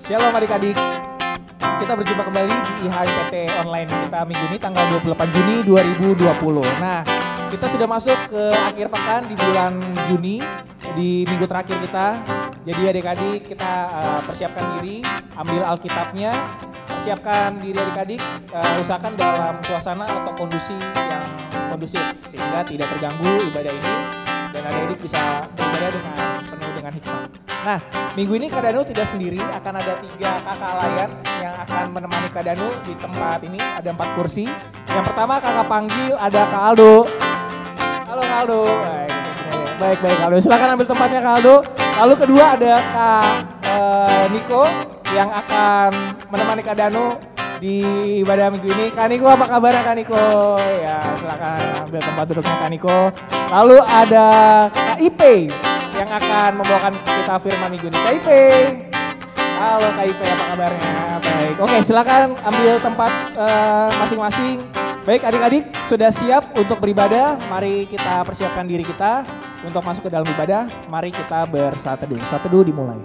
Shalom adik-adik, kita berjumpa kembali di IHMPT online kita minggu ini tanggal 28 Juni 2020. Nah, kita sudah masuk ke akhir pekan di bulan Juni, di minggu terakhir kita. Jadi adik-adik kita persiapkan diri, ambil Alkitabnya, persiapkan diri adik-adik, usahakan dalam suasana atau kondisi yang kondusif sehingga tidak terganggu ibadah ini dan adik-adik bisa beribadah dengan penuh dengan hikmat. Nah, minggu ini Kak Danu tidak sendiri, akan ada 3 kakak layan yang akan menemani Kak Danu di tempat ini, ada 4 kursi. Yang pertama kakak panggil ada Kak Aldo. Halo Kak Aldo. Baik Aldo, silakan ambil tempatnya Kak Aldo. Lalu kedua ada Kak Niko yang akan menemani Kak Danu di ibadah minggu ini. Kak Niko, apa kabarnya Kak Niko? Ya, silakan ambil tempat duduknya Kak Niko. Lalu ada Kak Ipe yang akan membawakan kita firman minggu ini. Kak Ipe. Halo Kak Ipe, apa kabarnya? Baik. Oke, silakan ambil tempat masing-masing. Baik adik-adik, sudah siap untuk beribadah? Mari kita persiapkan diri kita untuk masuk ke dalam ibadah. Mari kita bersaat teduh. Saat teduh dimulai.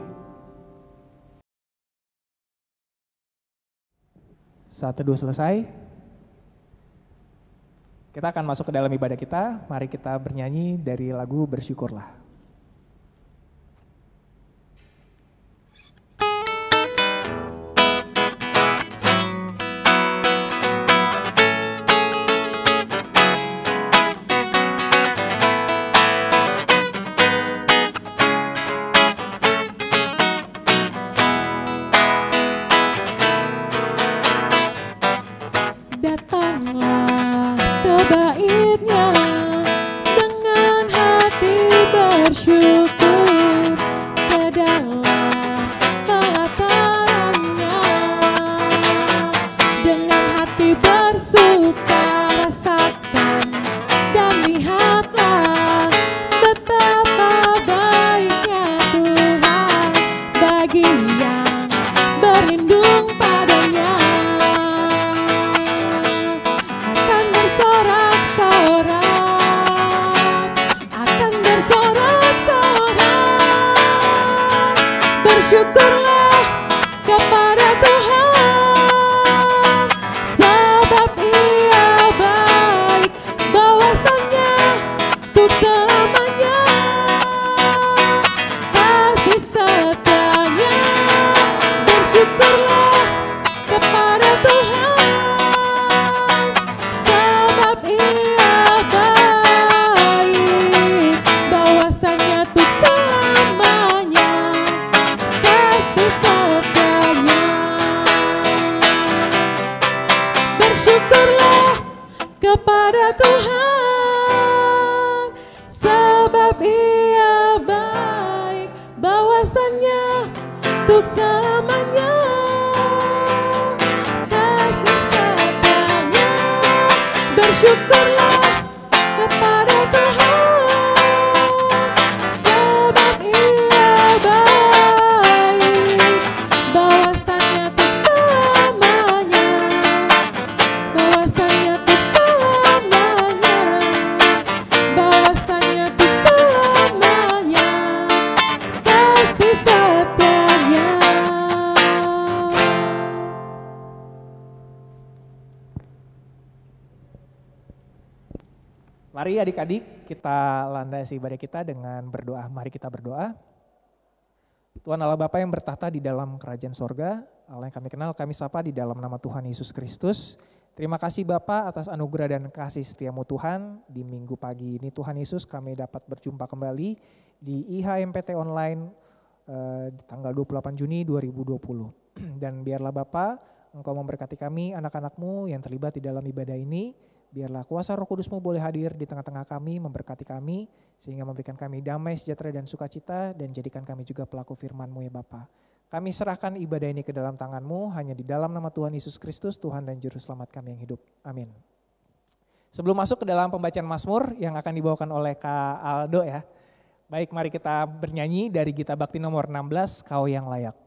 Saat teduh selesai, kita akan masuk ke dalam ibadah kita. Mari kita bernyanyi dari lagu Bersyukurlah. Datanglah ke bait-Nya dengan hati bersyukur, ke dalam pelataran-Nya dengan hati bersuka rasakan dan lihatlah betapa baiknya Tuhan bagi yang berlindung padanya. Bersyukurlah kepada Tuhan, sebab Ia baik, bahwasanya untuk selamanya kasih setia-Nya. Bersyukurlah kepada Tuhan, sebab Ia baik, bahwasanya untuk selamanya kasih setia-Nya. Bersyukurlah kepada Tuhan, sebab Ia baik, bahwasanya untuk selamanya kasih setia-Nya. Bersyukurlah kepada Tuhan, sebab Ia baik, bahwasanya untuk selamanya, bahwasanya untuk selamanya, bahwasanya untuk selamanya kasih setia-Nya. Mari adik-adik kita landasi ibadah kita dengan berdoa. Mari kita berdoa. Tuhan Allah Bapa yang bertahta di dalam kerajaan sorga, Allah yang kami kenal, kami sapa di dalam nama Tuhan Yesus Kristus. Terima kasih Bapa atas anugerah dan kasih setiamu Tuhan. Di minggu pagi ini Tuhan Yesus kami dapat berjumpa kembali di IHMPT online tanggal 28 Juni 2020. Dan biarlah Bapa Engkau memberkati kami anak-anak-Mu yang terlibat di dalam ibadah ini. Biarlah kuasa Roh Kudus-Mu boleh hadir di tengah-tengah kami, memberkati kami, sehingga memberikan kami damai, sejahtera, dan sukacita, dan jadikan kami juga pelaku firman-Mu ya Bapa. Kami serahkan ibadah ini ke dalam tangan-Mu, hanya di dalam nama Tuhan Yesus Kristus, Tuhan dan Juru Selamat kami yang hidup. Amin. Sebelum masuk ke dalam pembacaan Mazmur yang akan dibawakan oleh Kak Aldo ya. Baik, mari kita bernyanyi dari Gita Bakti nomor 16, Kau yang Layak.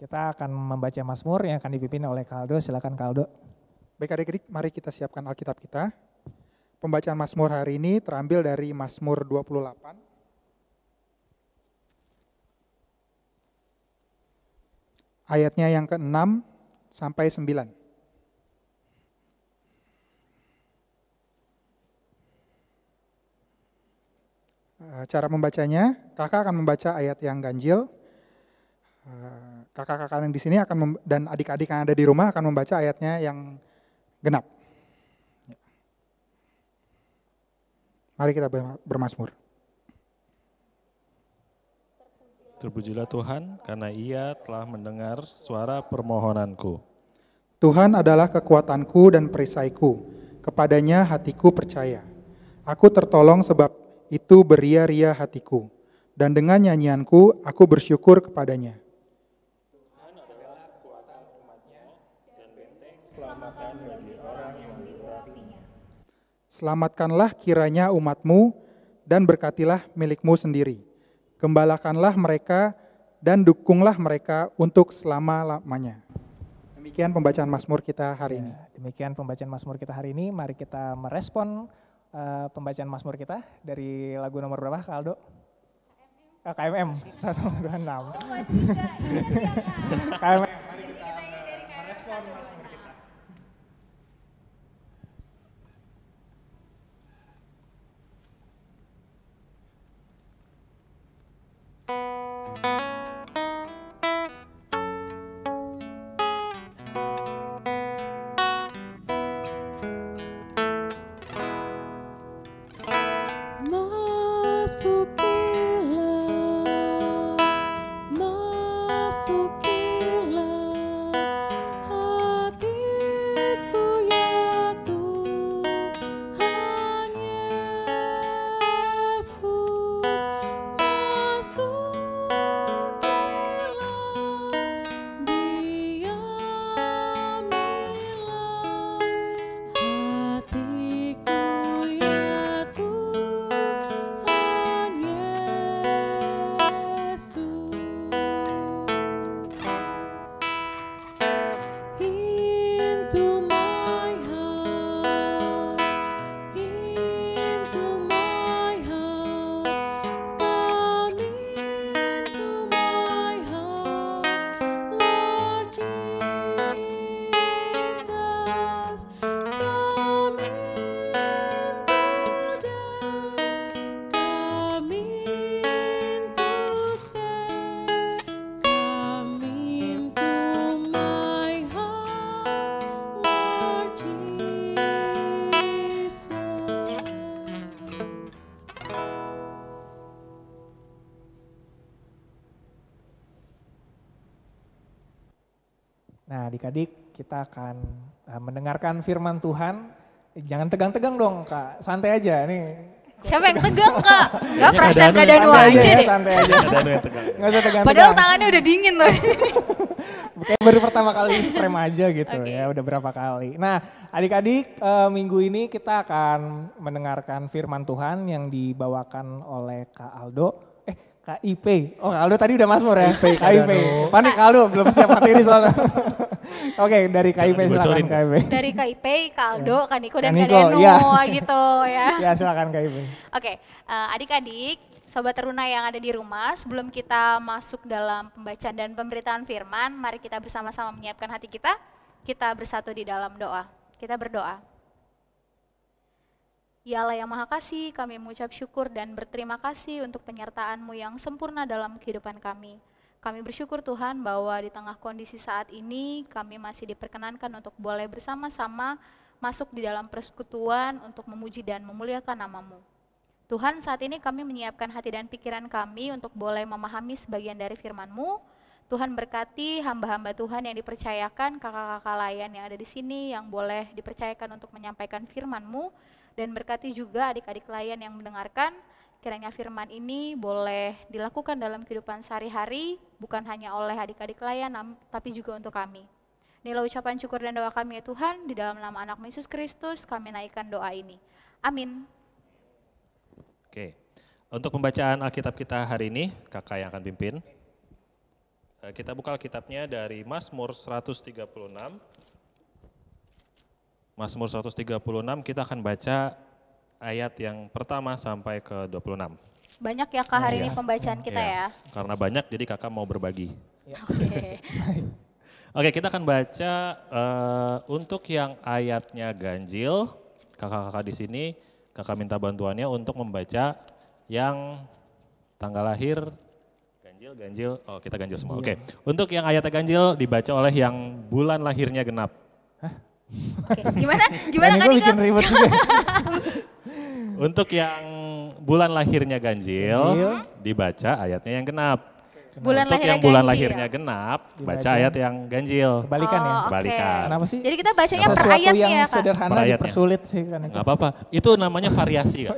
Kita akan membaca Mazmur yang akan dipimpin oleh Kaldo. Silakan Kaldo. Baik adik-adik, mari kita siapkan Alkitab kita. Pembacaan Mazmur hari ini terambil dari Mazmur 28. Ayatnya yang ke-6 sampai 9. Cara membacanya, kakak akan membaca ayat yang ganjil. Kakak-kakak yang di sini dan adik-adik yang ada di rumah akan membaca ayatnya yang genap. Mari kita bermazmur. Terpujilah Tuhan karena Ia telah mendengar suara permohonanku. Tuhan adalah kekuatanku dan perisaiku, kepadanya hatiku percaya. Aku tertolong sebab itu beria-ria hatiku, dan dengan nyanyianku aku bersyukur kepadanya. Tuhan adalah kekuatan umat-Nya dan benteng keselamatan bagi orang yang diurapinya. Selamatkanlah kiranya umatmu dan berkatilah milikmu sendiri. Gembalakanlah mereka dan dukunglah mereka untuk selama-lamanya. Demikian pembacaan Mazmur kita hari ini. Demikian pembacaan Mazmur kita hari ini. Mari kita merespon pembacaan Mazmur kita dari lagu nomor berapa Kaldo? KMM 126. KMM. Mari kita merespon Mazmur kita. Nah adik-adik kita akan mendengarkan firman Tuhan. Jangan tegang-tegang dong Kak, santai aja nih. Siapa yang tegang Kak? Gak perasaan Kak Danu Santai aja deh. Santai aja. Nggak usah tegang-tegang. Padahal tangannya udah dingin loh. Kayak baru pertama kali frame aja gitu Oke. ya, udah berapa kali. Nah adik-adik minggu ini kita akan mendengarkan firman Tuhan yang dibawakan oleh Kak Aldo. KIP, oh Kak Aldo tadi udah Mazmur ya? KIP, panik Kak Aldo belum siap materi soalnya. Oke dari KIP silakan KIP. Dari KIP, Kak Aldo, Kak Niko dan Kak Kak Niko, Danu iya. gitu ya. Ya silakan KIP. Oke, adik-adik, Sobat Teruna yang ada di rumah, sebelum kita masuk dalam pembacaan dan pemberitaan firman, mari kita bersama-sama menyiapkan hati kita bersatu di dalam doa. Kita berdoa. Ya Allah yang Maha Kasih, kami mengucap syukur dan berterima kasih untuk penyertaan-Mu yang sempurna dalam kehidupan kami. Kami bersyukur Tuhan bahwa di tengah kondisi saat ini, kami masih diperkenankan untuk boleh bersama-sama masuk di dalam persekutuan untuk memuji dan memuliakan nama-Mu. Tuhan, saat ini kami menyiapkan hati dan pikiran kami untuk boleh memahami sebagian dari firman-Mu. Tuhan berkati hamba-hamba Tuhan yang dipercayakan, kakak-kakak layan yang ada di sini yang boleh dipercayakan untuk menyampaikan firman-Mu, dan berkati juga adik-adik layan yang mendengarkan, kiranya firman ini boleh dilakukan dalam kehidupan sehari-hari, bukan hanya oleh adik-adik layan, tapi juga untuk kami. Inilah ucapan syukur dan doa kami ya Tuhan, di dalam nama anak Yesus Kristus kami naikkan doa ini. Amin. Oke, untuk pembacaan Alkitab kita hari ini, kakak yang akan pimpin. Kita buka Alkitabnya dari Mazmur 136. Mazmur 136 kita akan baca ayat yang pertama sampai ke 26. Banyak ya Kak hari ini pembacaan kita ya. Karena banyak jadi kakak mau berbagi. Oke. Oke, kita akan baca untuk yang ayatnya ganjil. Kakak-kakak di sini, kakak minta bantuannya untuk membaca yang tanggal lahir ganjil. Oh, kita ganjil semua. Oke. Untuk yang ayatnya ganjil dibaca oleh yang bulan lahirnya genap. Oke. Gimana Kak Gue Dika? bikin ribet juga. Untuk yang bulan lahirnya ganjil, dibaca ayatnya yang genap. Bulan Untuk lahirnya yang bulan ganjil. lahirnya genap, baca Dibaca. ayat yang ganjil. Kebalikan ya. Oh, oke. Kebalikan. Kenapa sih? Jadi kita bacanya per Sesuatu ayatnya yang ya Kak? sederhana Per ayatnya. dipersulit sih kan itu. Nggak apa-apa, itu namanya variasi Kak.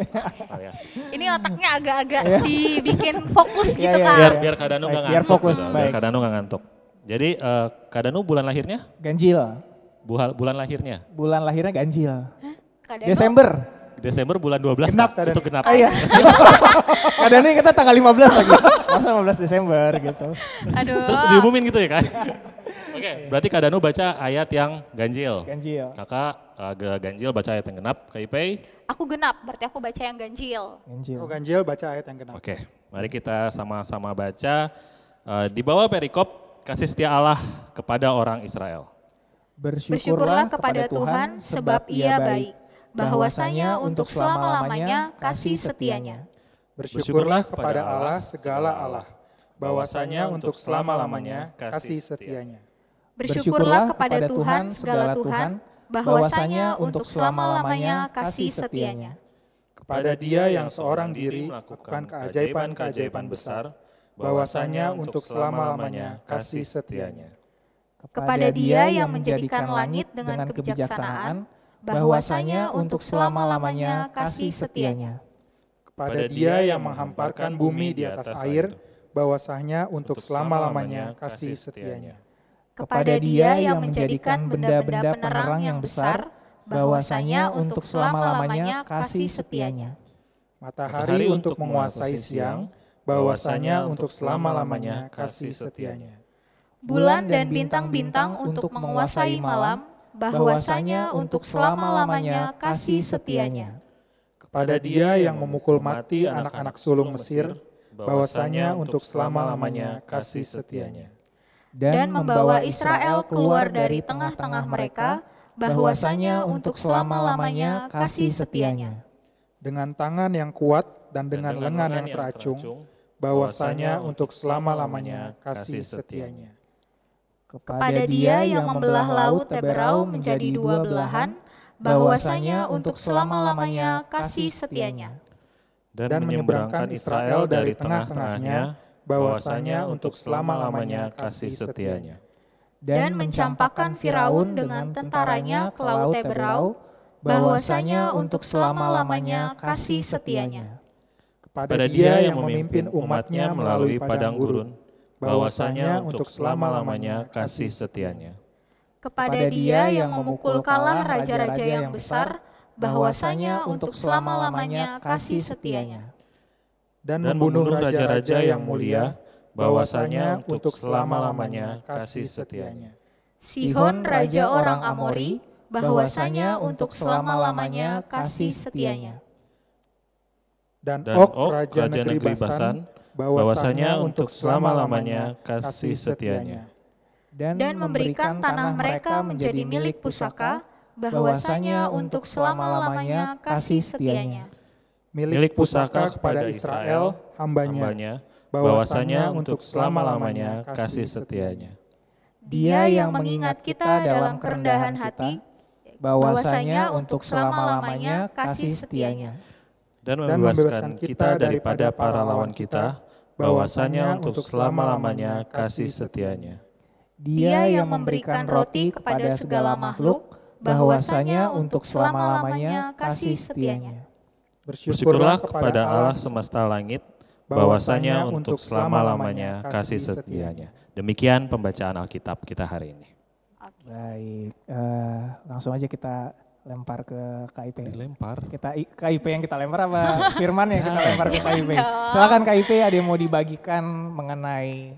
Variasi. Ini otaknya agak-agak dibikin fokus Iya, gitu iya, Kak. iya. Biar Kak Danu nggak Baik, ngantuk. biar fokus, gitu. baik. Biar Kak Danu nggak ngantuk. Jadi Kak Danu bulan lahirnya? Ganjil. Bulan lahirnya? Bulan lahirnya ganjil. Kak Danu, Desember. Desember bulan 12 Genap, Kak. Kak Itu Danu. genap. Ah, iya. Kadang ini kita tanggal 15 lagi. Masa 15 Desember gitu. Aduh. Terus diumumin gitu ya kan? Oke, berarti Kak Danu baca ayat yang ganjil. Ganjil. Kakak agak ganjil baca ayat yang genap. Kak Ipei? Aku genap, berarti aku baca yang ganjil. Ganjil. Oh, ganjil baca ayat yang genap. Oke, mari kita sama-sama baca. Di bawah perikop, kasih setia Allah kepada orang Israel. Bersyukurlah kepada Tuhan sebab Ia baik, bahwasanya untuk selama-lamanya kasih setianya. Bersyukurlah kepada Allah segala Allah, bahwasanya untuk selama-lamanya kasih setianya. Bersyukurlah kepada Tuhan segala Tuhan, bahwasanya untuk selama-lamanya kasih setianya. Kepada Dia yang seorang diri melakukan keajaiban-keajaiban besar, bahwasanya untuk selama-lamanya kasih setianya. Kepada Dia yang menjadikan langit dengan kebijaksanaan, bahwasanya untuk selama-lamanya kasih setianya. Kepada Dia yang menghamparkan bumi di atas air, bahwasanya untuk selama-lamanya kasih setianya. Kepada Dia yang menjadikan benda-benda penerang yang besar, bahwasanya untuk selama-lamanya kasih setianya. Matahari untuk menguasai siang, bahwasanya untuk selama-lamanya kasih setianya. Bulan dan bintang-bintang untuk menguasai malam, bahwasanya untuk selama-lamanya kasih setianya. Kepada Dia yang memukul mati anak-anak sulung Mesir, bahwasanya untuk selama-lamanya kasih setianya. Dan membawa Israel keluar dari tengah-tengah mereka, bahwasanya untuk selama-lamanya kasih setianya. Dengan tangan yang kuat dan dengan lengan yang teracung, bahwasanya untuk selama-lamanya kasih setianya. Kepada Dia yang membelah laut Teberau menjadi dua belahan, bahwasanya untuk selama-lamanya kasih setianya. Dan menyeberangkan Israel dari tengah-tengahnya, bahwasanya untuk selama-lamanya kasih setianya. Dan mencampakkan Firaun dengan tentaranya ke laut Teberau, bahwasanya untuk selama-lamanya kasih setianya. Kepada Dia yang memimpin umatnya melalui padang gurun, bahwasanya untuk selama-lamanya kasih setianya. Kepada Dia yang memukul kalah raja-raja yang besar, bahwasanya untuk selama-lamanya kasih setianya. Dan membunuh raja-raja yang mulia, bahwasanya untuk selama-lamanya kasih setianya. Sihon raja orang Amori, bahwasanya untuk selama-lamanya kasih setianya. Dan Dan Og Og raja negeri Basan, bahwasanya untuk selama-lamanya kasih setianya. Dan memberikan tanah mereka menjadi milik pusaka, bahwasanya untuk selama-lamanya kasih setianya. Milik pusaka kepada Israel, hambanya, bahwasanya untuk selama-lamanya kasih setianya. Dia yang mengingat kita dalam kerendahan hati, bahwasanya untuk selama-lamanya kasih setianya. Dan membebaskan kita daripada para lawan kita, bahwasanya untuk selama-lamanya kasih setianya. Dia yang memberikan roti kepada segala makhluk, bahwasanya untuk selama-lamanya kasih setianya. Bersyukurlah kepada Allah semesta langit, bahwasanya untuk selama-lamanya kasih setianya. Demikian pembacaan Alkitab kita hari ini. Baik, langsung aja kita lempar ke KIP. Dilempar. KIP yang kita lempar apa firman yang kita lempar ke KIP? Silakan KIP, ada yang mau dibagikan mengenai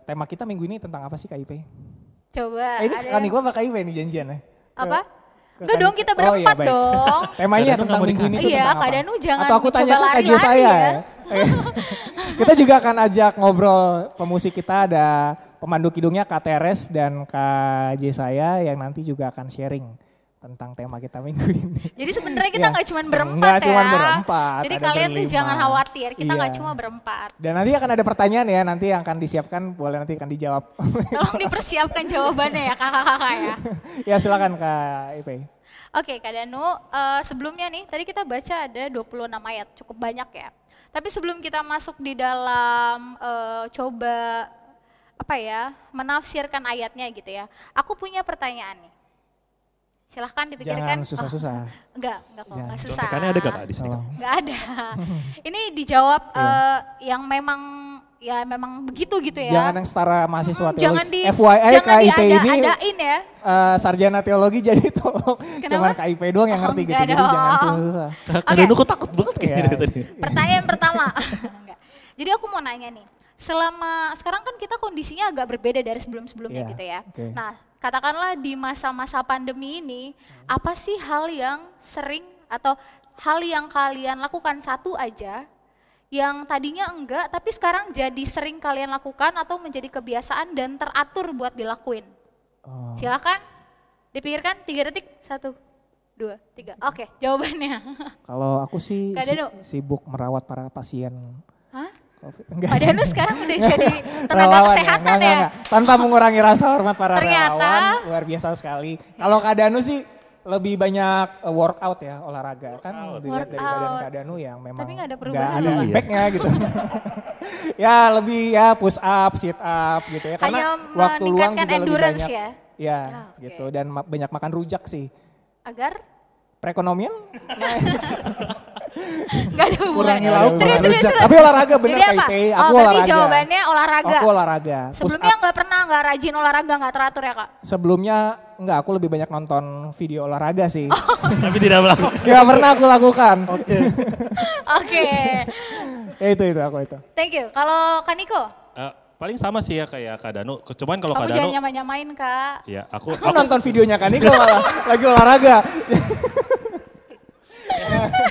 tema kita minggu ini tentang apa sih Kak Ipe? Coba Ini ada Kak Niko apa Kak Ipe nih janjiannya? apa? Ke Enggak dong, kita Oh, iya, berempat baik. dong. Temanya Kak Danu tentang nggak mau minggu ini tuh Iya, tentang Kak apa? Danu jangan Atau aku mencoba tanya ke KJ lari-lari saya ya. ya. Kita juga akan ajak ngobrol pemusik kita, ada pemandu kidungnya Kak Teres dan KJ saya yang nanti juga akan sharing tentang tema kita minggu ini. Jadi sebenarnya kita Iya. nggak cuma berempat Nggak ya. cuma berempat, Jadi ada kalian tuh berlima. jangan khawatir, kita nggak Iya. cuma berempat. Dan nanti akan ada pertanyaan ya, nanti yang akan disiapkan, boleh nanti akan dijawab. Tolong dipersiapkan jawabannya ya kakak-kakak ya. Ya silakan Kak Ipe. Oke Kak Danu, sebelumnya nih tadi kita baca ada 26 ayat, cukup banyak ya. Tapi sebelum kita masuk di dalam coba menafsirkan ayatnya gitu ya. Aku punya pertanyaan nih. Silahkan dipikirkan. Jangan susah-susah. Enggak kok, Ya. enggak susah. Contekannya ada gak Kak di sini? Kak? Tolong. Enggak ada. Ini dijawab Iya. yang memang begitu gitu ya. Jangan yang setara mahasiswa teologi. Jangan FYI jangan KIP ini diada-adain ya. sarjana teologi jadi tolong. Kenapa? Cuman KIP doang yang Oh, ngerti gitu. enggak Jadi jangan dong. susah-susah. Kak Danu kok takut banget kayak Iya. gini tadi. Pertanyaan pertama. Enggak. Jadi aku mau nanya nih, sekarang kan kita kondisinya agak berbeda dari sebelum-sebelumnya Iya, gitu ya. oke. Nah, katakanlah di masa-masa pandemi ini, apa sih hal yang sering atau hal yang kalian lakukan satu aja yang tadinya enggak tapi sekarang jadi sering kalian lakukan atau menjadi kebiasaan dan teratur buat dilakuin? Oh. Silakan dipikirkan 3 detik, 1, 2, 3. Oke, jawabannya. Kalau aku sih Kak Danu. sibuk merawat para pasien Hah? COVID. Enggak. Pak Danu sekarang udah jadi tenaga Relawan kesehatan Enggak, ya? enggak. Tanpa mengurangi rasa hormat para Ternyata- relawan, luar biasa sekali. Kalau Kak Danu sih lebih banyak workout ya, olahraga. Kan dilihat dari badan Workout. Kak Danu yang memang Tapi nggak ada nggak perubahan ada loh. impact-nya gitu. Ya lebih ya push up, sit up gitu ya. Karena Hanya waktu luang meningkatkan juga lebih endurance banyak. ya? Ya, oke. gitu. Dan banyak makan rujak sih. Agar Perekonomian nggak ada hubungan. Kurangi lauk, Serius, kurangi serius, rujak. serius. Tapi olahraga bener Jadi Kak apa? Ipe, Oh, aku berarti olahraga. jawabannya olahraga. Aku olahraga. Push Sebelumnya up. nggak rajin olahraga, nggak teratur ya Kak? Sebelumnya enggak, aku lebih banyak nonton video olahraga sih. Tapi tidak melakukan. Ya pernah aku lakukan. Oke, Ya itu aku itu. thank you. Kalau Kak Niko, Paling sama sih ya kayak Kak Danu. Cuman kalau kamu Kak jangan Danu, nyamain-nyamain Kak. ya aku Aku nonton videonya kan Niko malah lagi olahraga.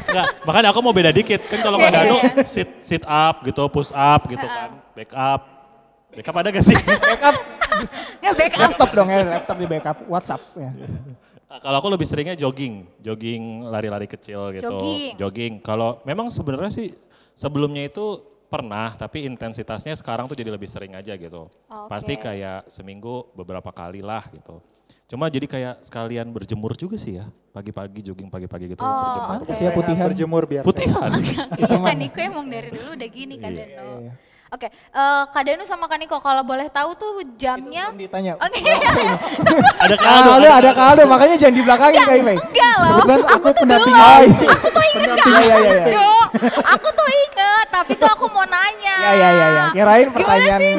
enggak, makanya aku mau beda dikit. Kan kalau Kak Iya, Danu iya. sit up gitu, push up gitu kan, back up. Back up ada gak sih? Backup Ya backup. laptop dong ya, laptop di backup WhatsApp ya. Kalau aku lebih seringnya jogging lari-lari kecil gitu. Jogging. Kalau memang sebenarnya sih sebelumnya itu pernah, tapi intensitasnya sekarang tuh jadi lebih sering aja gitu. Oke. Pasti kayak seminggu beberapa kali lah gitu. Cuma jadi kayak sekalian berjemur juga sih ya, pagi-pagi jogging pagi-pagi gitu berjemur. oke. Usia putihan. Berjemur biar Putihan. Iya Kak Niko emang dari dulu udah gini Kak Iya. Danu. Iya. Oke, Kak Danu sama Kak Niko kalau boleh tahu tuh jamnya. Belum ditanya. Oke, Ada kaldo. Ada kaldo, makanya jangan di belakangin Kak Ipe. enggak loh. Kebetulan aku pendamping Oh, iya. Aku tuh inget Kak. Iya, iya, iya. Dok, aku tuh inget, tapi tuh aku mau nanya. Ya. Kirain Gimana pertanyaan sih?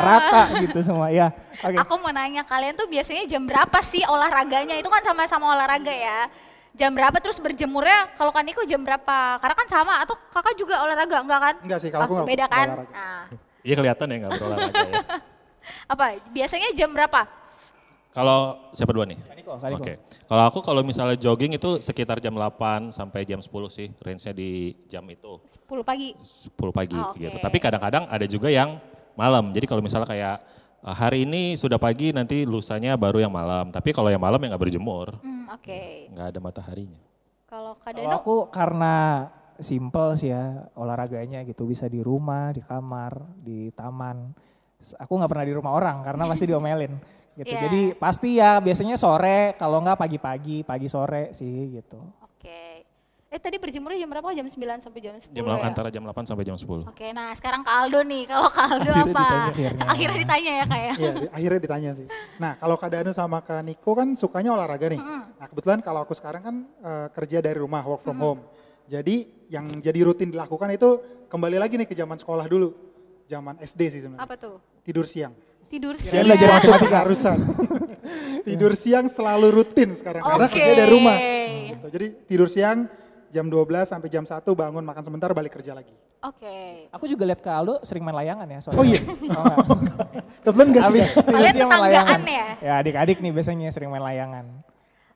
rata gitu semua. Ya. Oke. Aku mau nanya kalian tuh biasanya jam berapa sih olahraganya? Itu kan sama-sama olahraga ya. Jam berapa terus berjemurnya? Kalau Kak Niko jam berapa? Karena kan sama atau kakak juga olahraga enggak kan? Enggak sih, kalau aku Oh, nggak beda kan? olahraga. Nah, Iya kelihatan ya nggak berolahraga ya. apa? Biasanya jam berapa? Kalau siapa dua nih? Kak Niko. Oke. Kalau aku kalau misalnya jogging itu sekitar jam 8 sampai jam 10 sih. Range-nya di jam itu 10 pagi. 10 pagi Oh, oke. gitu. Tapi kadang-kadang ada juga yang malam. Jadi kalau misalnya kayak hari ini sudah pagi nanti lusanya baru yang malam. Tapi kalau yang malam ya nggak berjemur. Oke. Nggak ada mataharinya. Kalau Kak Kalau Danu, aku karena simple sih ya olahraganya gitu, bisa di rumah, di kamar, di taman. Aku nggak pernah di rumah orang karena pasti diomelin gitu. Iya. Jadi pasti ya biasanya sore, kalau nggak pagi-pagi, pagi sore sih gitu. oke. Tadi berjemurnya jam berapa? Jam 9 sampai jam 10 Jam ya? antara jam 8 sampai jam 10. Oke, nah sekarang Kak Aldo nih. Kalau Kak Aldo Akhirnya apa? ditanya. Akhirnya ditanya ya Kak ya? Iya, akhirnya ditanya sih. Nah, kalau Kak Danu sama Kak Niko kan sukanya olahraga nih. Nah, kebetulan kalau aku sekarang kan kerja dari rumah, work from home. Jadi yang jadi rutin dilakukan itu kembali lagi nih ke zaman sekolah dulu. Zaman SD sih sebenarnya. Apa tuh? Tidur siang. Tidur Kirain siang. belajar matematika. Harusan. Tidur siang selalu rutin sekarang karena Oke. kerja dari rumah. Gitu. Jadi tidur siang jam 12 sampai jam 1 bangun makan sebentar balik kerja lagi. Oke. Aku juga lihat Kak Aldo sering main layangan ya soalnya. Oh iya? Oh, enggak. Kebetulan nggak sih? Habis Kak? tidur Kalian siang main layangan. tetanggaan ya? Ya adik-adik nih biasanya sering main layangan.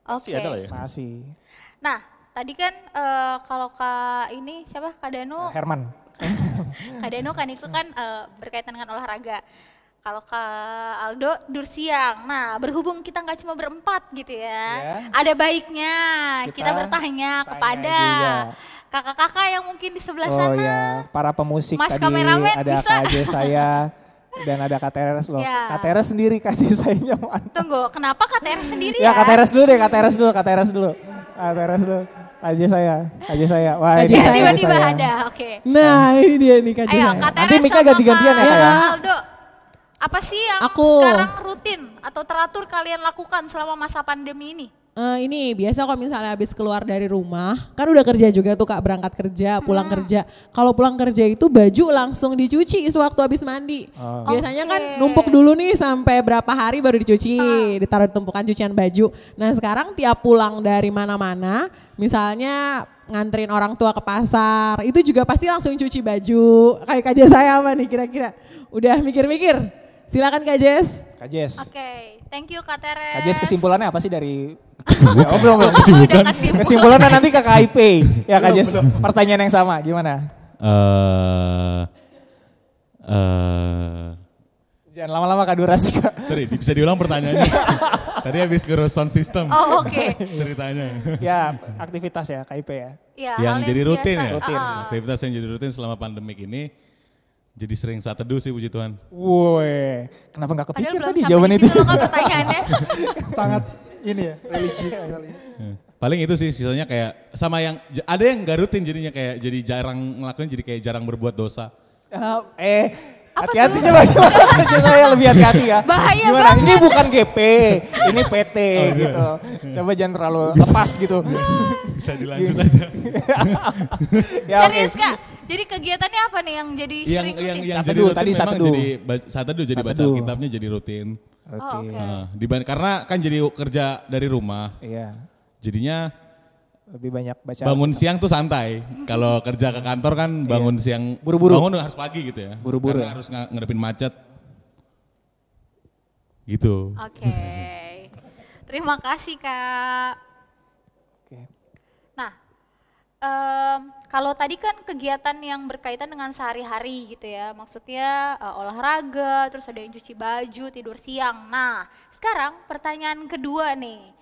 Oke. Masih ada lah ya. Masih. Nah, tadi kan kalau Kak ini siapa? Kak Danu, Herman. Kak Danu kan itu kan berkaitan dengan olahraga. Kalau Kak Aldo tidur siang. Nah, berhubung kita nggak cuma berempat gitu ya. Ya. Ada baiknya kita Kita bertanya tanya kepada juga. kakak-kakak yang mungkin di sebelah Oh sana. ya, para pemusik Mas tadi kameramen ada bisa. Kak J saya dan ada Kak Teres loh. Ya. Kak Teres sendiri kasih sayanya mana? Tunggu, kenapa Kak Teres sendiri Ya ya? Kak Teres dulu deh, Kak Teres dulu, Kak Teres dulu. Kak Teres dulu. Kak J saya. Wah, ini Ya, Kak J tiba-tiba saya. ada, oke. Nah ini dia nih Kak Ayo, Jaya. Kak Nanti Teres mic-nya sama ganti-gantian ya, Kak, ya? Aldo, apa sih yang Aku. sekarang rutin atau teratur kalian lakukan selama masa pandemi ini? Ini biasa kalau misalnya habis keluar dari rumah, kan udah kerja juga tuh Kak, berangkat kerja, pulang kerja. Kalau pulang kerja itu baju langsung dicuci sewaktu habis mandi. Oh. Biasanya kan Oke. numpuk dulu nih sampai berapa hari baru dicuci, ditaruh di tumpukan cucian baju. Nah sekarang tiap pulang dari mana-mana, misalnya nganterin orang tua ke pasar, itu juga pasti langsung cuci baju. Kayak Kak Jess saya apa nih kira-kira? Udah mikir-mikir? Silakan Kak Jess. Kak Jess. Oke, thank you Kak Teres. Kak Jess kesimpulannya apa sih dari Oh, belum. udah kesimpulan. Kesimpulannya nanti ke KIP. Ya Kak Jess, pertanyaan yang sama gimana? Jangan lama-lama Kak durasi Kak. Sorry, bisa diulang pertanyaannya. Tadi habis ngurus sound system Oh oke. ceritanya. Ya aktivitas ya KIP ya. Ya, Yang hal jadi rutin biasa. ya? Rutin. Aktivitas yang jadi rutin selama pandemik ini jadi sering saat teduh sih puji Tuhan. Woi, kenapa nggak Padahal kepikir belum tadi sampai jawaban di itu? situ loh Kak pertanyaannya. Sangat ini ya, religius sekali. Paling itu sih sisanya kayak sama yang ada yang nggak rutin jadinya kayak jadi jarang ngelakuin jadi kayak jarang berbuat dosa. Apa Hati-hati tuh? coba gimana? Saya lebih hati-hati ya. Bahaya Gimana? banget. Ini bukan GP, ini PT gitu. Coba jangan terlalu lepas gitu. Bisa dilanjut aja. Ya, oke. Serius Kak, jadi kegiatannya apa nih yang jadi sering rutin? yang Saat jadi teduh, rutin tadi saat memang teduh. jadi saat teduh jadi Saat baca teduh. kitabnya jadi rutin. Oh, oke. Karena kan jadi kerja dari rumah, Iya, jadinya lebih banyak baca. bangun siang tuh santai. Kalau kerja ke kantor kan bangun siang, Buru-buru. bangun harus pagi gitu ya. Buru-buru Karena ya. harus ngadepin macet. Gitu. Oke. Terima kasih Kak. Oke. Nah, kalau tadi kan kegiatan yang berkaitan dengan sehari-hari gitu ya, maksudnya olahraga, terus ada yang cuci baju, tidur siang. Nah, sekarang pertanyaan kedua nih,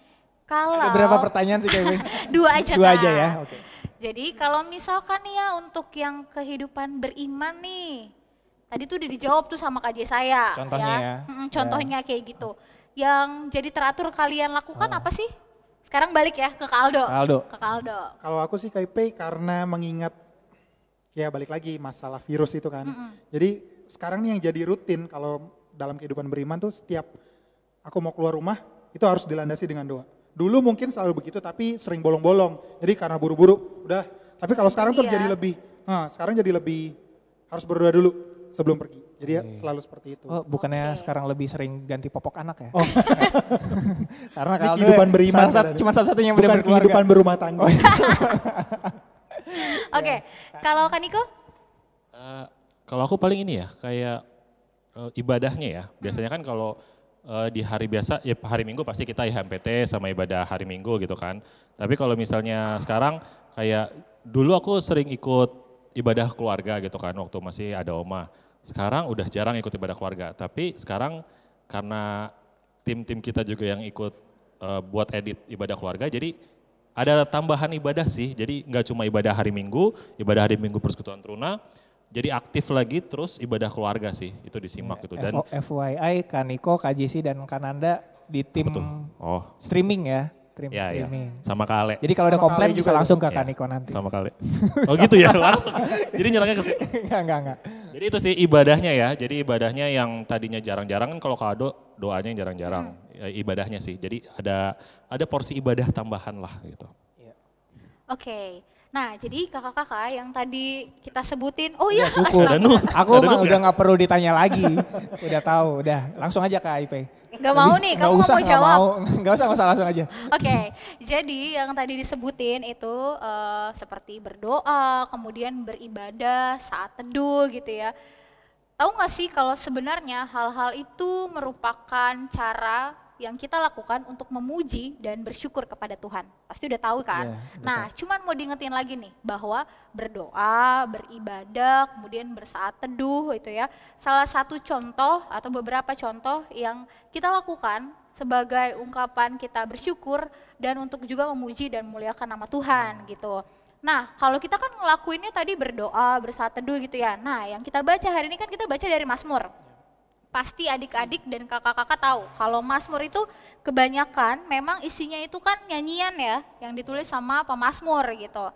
kalau Ada berapa pertanyaan sih kayaknya? dua aja Dua Kak. aja ya, oke. Jadi kalau misalkan nih ya untuk yang kehidupan beriman nih, tadi tuh udah dijawab tuh sama KJ saya. Contohnya ya. Contohnya kayak gitu. Yang jadi teratur kalian lakukan apa sih? Sekarang balik ya ke Kak Aldo. Kak Aldo. Ke Kak Aldo. Kalau aku sih KIP karena mengingat, ya balik lagi masalah virus itu kan. Jadi sekarang nih yang jadi rutin kalau dalam kehidupan beriman tuh setiap aku mau keluar rumah itu harus dilandasi dengan doa. Dulu mungkin selalu begitu tapi sering bolong-bolong. Jadi karena buru-buru udah. Tapi kalau sekarang tuh Iya. jadi lebih, sekarang jadi lebih harus berdoa dulu sebelum pergi. Jadi ya selalu seperti itu. Oh, bukannya Oke. sekarang lebih sering ganti popok anak ya? Oh. Karena Ini kalau kehidupan beriman. cuma satu-satunya yang bukan udah berkeluarga. kehidupan berumah tangga. Oke, kalau Kak Niko? Kalau aku paling ini ya, kayak ibadahnya ya. Biasanya kan kalau di hari biasa, ya hari Minggu pasti kita IHMPT sama ibadah hari Minggu gitu kan. Tapi kalau misalnya sekarang kayak dulu aku sering ikut ibadah keluarga gitu kan waktu masih ada oma. Sekarang udah jarang ikut ibadah keluarga. Tapi sekarang karena tim-tim kita juga yang ikut buat edit ibadah keluarga, jadi ada tambahan ibadah sih. Jadi nggak cuma ibadah hari Minggu Persekutuan Teruna, jadi aktif lagi terus ibadah keluarga sih, itu disimak gitu. Dan FYI, Kak Niko, Kak Jesse, dan Kananda di tim betul. Oh, streaming ya. Tim ya, ya. streaming. Sama Kale. Jadi kalau ada Sama komplain Kale bisa juga langsung ke Ya, Kak Niko nanti. Sama Kale. Oh gitu ya, langsung. Jadi nyerangnya ke sini. Enggak. Jadi itu sih ibadahnya ya. Jadi ibadahnya yang tadinya jarang-jarang kan kalau Kak doanya yang jarang-jarang. Ya, ibadahnya sih. Jadi ada porsi ibadah tambahan lah gitu. Oke, Nah, jadi kakak-kakak yang tadi kita sebutin, oh iya, Cukup. Danu. Aku mah udah nggak perlu ditanya lagi. Udah tahu, udah langsung aja ke IP. Gak mau nih, kamu nggak mau jawab. Nggak usah langsung aja. Oke, jadi yang tadi disebutin itu seperti berdoa, kemudian beribadah, saat teduh gitu ya. Tahu nggak sih kalau sebenarnya hal-hal itu merupakan cara yang kita lakukan untuk memuji dan bersyukur kepada Tuhan. Pasti udah tahu kan? Iya, Nah, cuman mau diingetin lagi nih bahwa berdoa, beribadah, kemudian bersaat teduh itu ya. Salah satu contoh atau beberapa contoh yang kita lakukan sebagai ungkapan kita bersyukur dan untuk juga memuji dan memuliakan nama Tuhan gitu. Nah, kalau kita kan ngelakuinnya tadi berdoa, bersaat teduh gitu ya. Nah, yang kita baca hari ini kan kita baca dari Mazmur. Pasti adik-adik dan kakak-kakak tahu kalau Mazmur itu kebanyakan memang isinya itu kan nyanyian ya yang ditulis sama pemazmur gitu.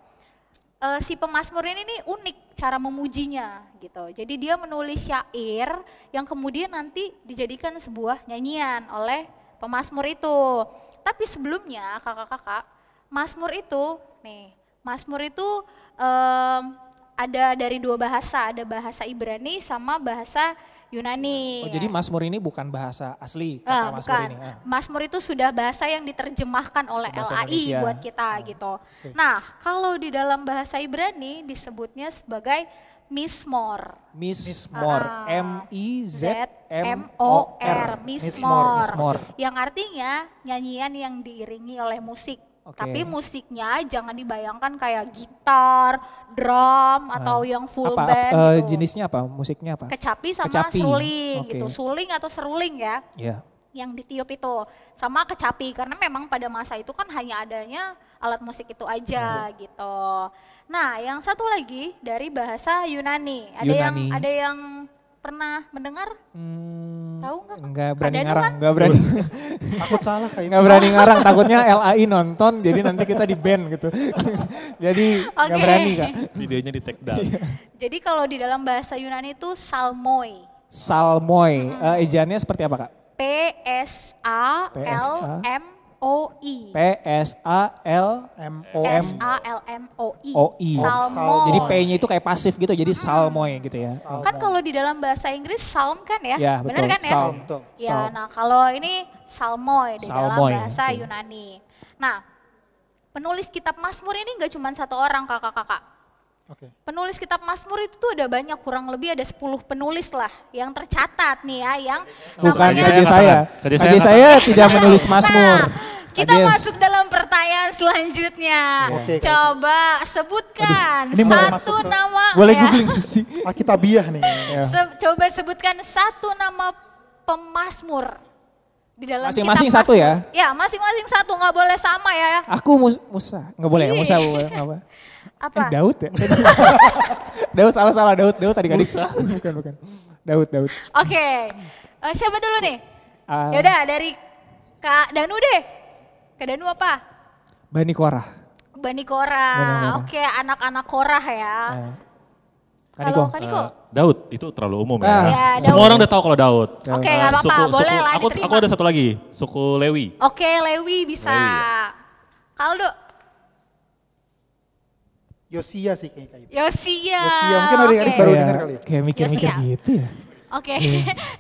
Si pemazmur ini nih unik cara memujinya gitu. Jadi dia menulis syair yang kemudian nanti dijadikan sebuah nyanyian oleh pemazmur itu. Tapi sebelumnya kakak-kakak, Mazmur itu ada dari dua bahasa, ada bahasa Ibrani sama bahasa Yunani. Oh, jadi Mazmur ini bukan bahasa asli kata Mazmur bukan. ini. Mazmur itu sudah bahasa yang diterjemahkan oleh Bahasa LAI Indonesia. buat kita gitu. Oke. Nah, kalau di dalam bahasa Ibrani disebutnya sebagai Mizmor. Mizmor, Ah. M-I-Z-M-O-R. Mizmor. Yang artinya nyanyian yang diiringi oleh musik. Oke. Tapi musiknya jangan dibayangkan kayak gitar, drum, atau yang full band gitu. Jenisnya apa? Musiknya apa? Kecapi sama Kecapi. seruling Oke. gitu. Suling atau seruling ya. Iya. Yang ditiup itu sama kecapi karena memang pada masa itu kan hanya adanya alat musik itu aja gitu. Nah, yang satu lagi dari bahasa Yunani. Yunani. Ada yang pernah mendengar? Tahu nggak? Enggak berani Danu ngarang, kan? enggak berani. Takut salah kayak Enggak berani ngarang, takutnya LAI nonton jadi nanti kita di ban gitu. Jadi enggak Oke. berani Kak. Videonya di take down. Jadi kalau di dalam bahasa Yunani itu salmoi. Salmoi, ejaannya seperti apa Kak? P-S-A-L-M-O-I. P-S-A-L-M-O-I. S-A-L-M-O-I. Salmoi. Jadi P-nya itu kayak pasif gitu, jadi salmoi gitu ya. Kan kalau di dalam bahasa Inggris psalm kan ya? Ya, Benar betul. kan ya? Psalm. Ya, Psalm. nah kalau ini salmoi di dalam Salmoi, bahasa oke. Yunani. Nah, penulis kitab Mazmur ini enggak cuma satu orang kakak-kakak. Oke. Penulis kitab Mazmur itu tuh ada banyak, kurang lebih ada 10 penulis lah yang tercatat nih ya, yang Bukan namanya. KJ saya. KJ KJ saya saya tidak menulis Mazmur. Nah, kita KJ. masuk dalam pertanyaan selanjutnya. Oke, Kak. Coba sebutkan Ini mulai satu masuk ke- nama. Boleh ya. googling sih. Alkitabiah nih. Ya. Coba sebutkan satu nama pemazmur di dalam Masing-masing kitab satu Mazmur. ya? Ya, masing-masing satu, nggak boleh sama ya. Aku Musa, nggak boleh ya? Musa boleh, apa? Apa? Daud ya? Daud salah Daud tadi kan? Bukan. Daud. Oke, siapa dulu nih? Ah, Yaudah dari Kak Danu deh. Kak Danu apa? Bani Korah. Bani Korah. Oke, anak-anak Korah ya. Kalau Kak Niko? Daud, itu terlalu umum ya. Ah. Ya, Semua Daud. orang udah tahu kalau Daud. Oke, nggak apa-apa, boleh lah aku diterima. ada satu lagi, suku Lewi. Oke, Lewi bisa. Lewi, Kaldo, Yosia sih kayaknya. Yosia. Yosia, mungkin adik-adik Oke. baru Kayak- dengar kali ya? Kayak mikir-mikir Yosia. gitu ya. Oke,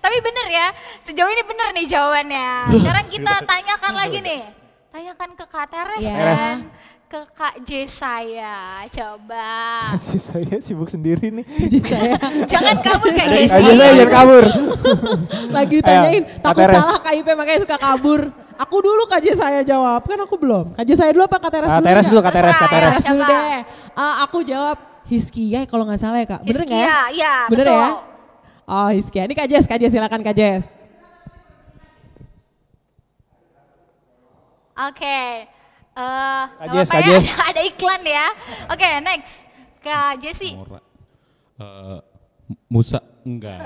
tapi bener ya, sejauh ini bener nih jawabannya. Sekarang kita tanyakan lagi nih, tanyakan ke Kak Teres Yes. dan ke Kak Jesaya, coba. Kasih saya sibuk sendiri nih. Jangan kabur Kak Aja Jesaya. saya jangan kabur. Lagi ditanyain, Ayo, takut Kak Teres. salah KIP makanya suka kabur. Aku dulu KJ saya jawab, kan aku belum. KJ saya dulu apa Kak Teres Kak dulu? Teres ya? dulu, Kak Teres. Terserah ya. Teres dulu Siapa? deh. Aku jawab Hizkia kalau nggak salah ya Kak. Bener nggak ya? Hizkia, iya, Bener betul. ya? Oh Hizkia, ini Kak Jess silakan Kak Jess. Oke, Kak nggak Jess, apa-apa Kak ya, Jess. ada iklan ya. Oke, next. Kak Jessy. Mora. Musa enggak.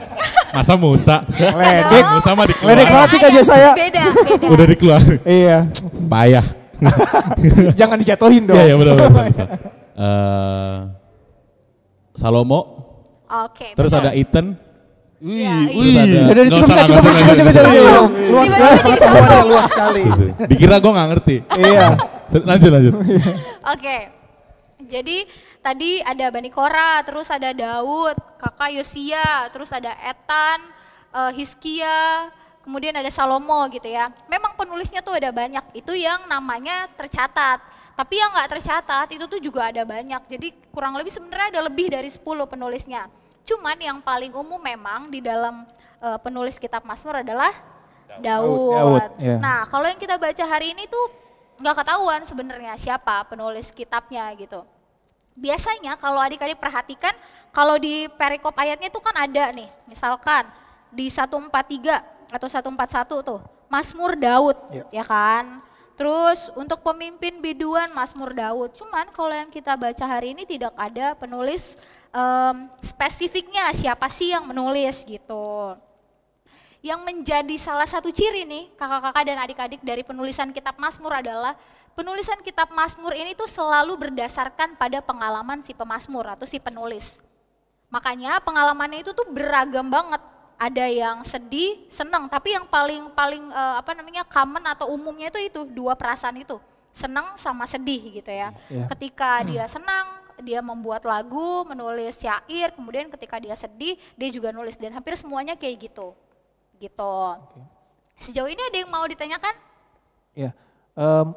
Masa Musa? Ledek. Musa mah Ledek dikeluarin. banget sih Kak Jess saya. Beda. Udah dikeluarin. Iya. Payah. Jangan dijatuhin dong. Iya ya benar. Salomo. Oke. Terus betul. ada Ethan. Iya, Terus iya. ada. Udah Nggak cukup usah, Kak, nggak usah, nggak usah. cukup. Tiba-tiba jadi Semuanya sombong. luas sekali. Dikira gue nggak ngerti. Iya. Lanjut. Oke. Jadi tadi ada Bani Kora, terus ada Daud, kakak Yosia, terus ada Etan, Hizkia, kemudian ada Salomo gitu ya. Memang penulisnya tuh ada banyak, itu yang namanya tercatat. Tapi yang nggak tercatat itu tuh juga ada banyak. Jadi kurang lebih sebenarnya ada lebih dari 10 penulisnya. Cuman yang paling umum memang di dalam penulis kitab Mazmur adalah Daud. Ya. Nah, kalau yang kita baca hari ini tuh nggak ketahuan sebenarnya siapa penulis kitabnya gitu. Biasanya kalau adik-adik perhatikan, kalau di perikop ayatnya itu kan ada nih, misalkan di 143 atau 141 tuh, Mazmur Daud, ya kan? Terus untuk pemimpin biduan Mazmur Daud. Cuman kalau yang kita baca hari ini tidak ada penulis spesifiknya siapa sih yang menulis gitu. Yang menjadi salah satu ciri nih kakak-kakak dan adik-adik dari penulisan kitab Mazmur adalah penulisan kitab Mazmur ini tuh selalu berdasarkan pada pengalaman si pemazmur atau si penulis. Makanya pengalamannya itu tuh beragam banget. Ada yang sedih, senang, tapi yang paling common atau umumnya itu dua perasaan itu, senang sama sedih gitu ya. Ketika dia senang, dia membuat lagu, menulis syair, kemudian ketika dia sedih, dia juga nulis dan hampir semuanya kayak gitu. Sejauh ini ada yang mau ditanyakan? Ya,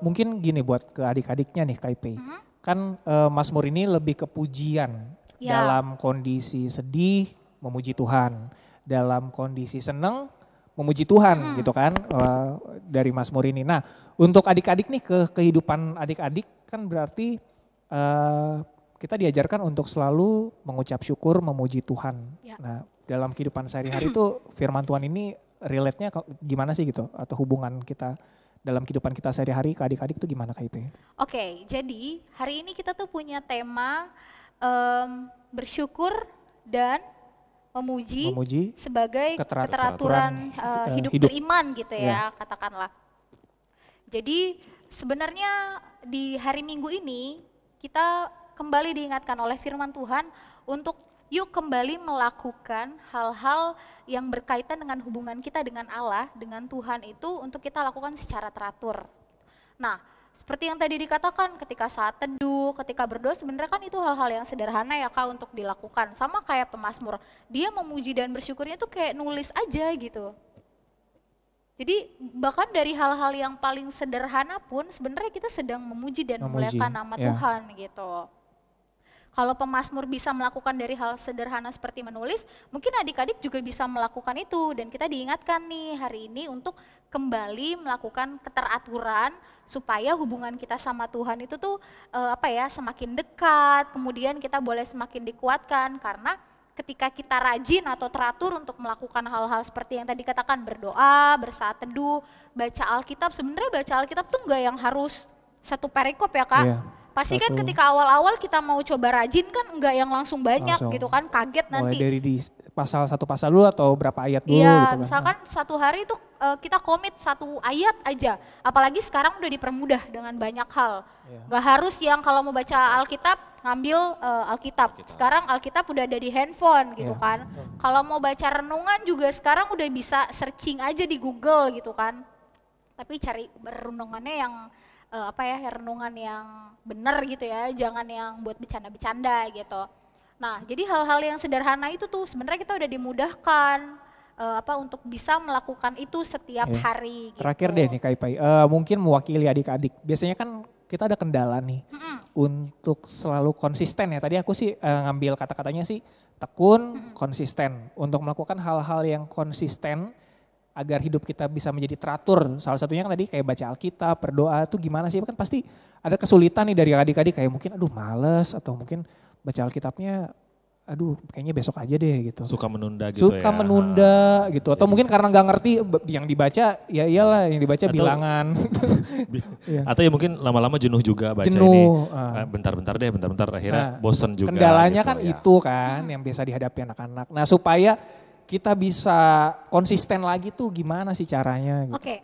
mungkin gini buat ke adik-adiknya nih KIP. Kan Mazmur ini lebih ke pujian dalam kondisi sedih, memuji Tuhan. Dalam kondisi seneng, memuji Tuhan gitu kan dari Mazmur ini. Nah untuk adik-adik nih ke kehidupan adik-adik kan berarti kita diajarkan untuk selalu mengucap syukur, memuji Tuhan. Nah dalam kehidupan sehari-hari itu firman Tuhan ini relate-nya gimana sih gitu? Atau hubungan kita dalam kehidupan kita sehari-hari ke adik-adik itu gimana KIP? Oke, jadi hari ini kita tuh punya tema bersyukur dan memuji sebagai keteraturan hidup beriman gitu ya, katakanlah. Jadi sebenarnya di hari Minggu ini kita kembali diingatkan oleh firman Tuhan untuk yuk kembali melakukan hal-hal yang berkaitan dengan hubungan kita dengan Allah, dengan Tuhan itu untuk kita lakukan secara teratur. Nah, seperti yang tadi dikatakan ketika saat teduh, ketika berdoa sebenarnya kan itu hal-hal yang sederhana ya Kak untuk dilakukan. Sama kayak pemazmur, dia memuji dan bersyukurnya tuh kayak nulis aja gitu. Jadi bahkan dari hal-hal yang paling sederhana pun sebenarnya kita sedang memuji dan memuliakan nama Tuhan gitu. Kalau pemazmur bisa melakukan dari hal sederhana seperti menulis, mungkin adik-adik juga bisa melakukan itu. Dan kita diingatkan nih hari ini untuk kembali melakukan keteraturan supaya hubungan kita sama Tuhan itu tuh semakin dekat, kemudian kita boleh semakin dikuatkan karena ketika kita rajin atau teratur untuk melakukan hal-hal seperti yang tadi katakan berdoa, bersaat teduh, baca Alkitab, sebenarnya baca Alkitab tuh enggak yang harus satu perikop ya Kak. Pasti kan ketika awal-awal kita mau coba rajin kan enggak yang langsung banyak gitu kan, kaget nanti. Mulai dari di satu pasal dulu atau berapa ayat dulu gitu kan. Misalkan satu hari itu kita komit satu ayat aja. Apalagi sekarang udah dipermudah dengan banyak hal. Gak harus yang kalau mau baca Alkitab ngambil Alkitab. Sekarang Alkitab udah ada di handphone gitu kan. Kalau mau baca renungan juga sekarang udah bisa searching aja di Google gitu kan. Tapi cari renungannya yang renungan yang benar gitu ya, jangan yang buat bercanda-bercanda gitu. Nah, jadi hal-hal yang sederhana itu tuh sebenarnya kita udah dimudahkan untuk bisa melakukan itu setiap hari. Gitu. Terakhir deh nih Kak Ipai, mungkin mewakili adik-adik. Biasanya kan kita ada kendala nih untuk selalu konsisten ya. Tadi aku sih ngambil kata-katanya sih tekun, konsisten. Untuk melakukan hal-hal yang konsisten agar hidup kita bisa menjadi teratur. Salah satunya kan tadi kayak baca Alkitab, berdoa itu gimana sih? Kan pasti ada kesulitan nih dari adik-adik kayak mungkin aduh males atau mungkin baca Alkitabnya aduh kayaknya besok aja deh gitu. Suka menunda gitu ya. Suka menunda gitu. Atau mungkin karena nggak ngerti yang dibaca ya iyalah yang dibaca bilangan. Atau ya mungkin lama-lama jenuh juga baca ini. Bentar-bentar akhirnya bosen juga. Kendalanya gitu, kan itu kan yang biasa dihadapi anak-anak. Nah supaya kita bisa konsisten lagi tuh gimana sih caranya? Gitu. Oke,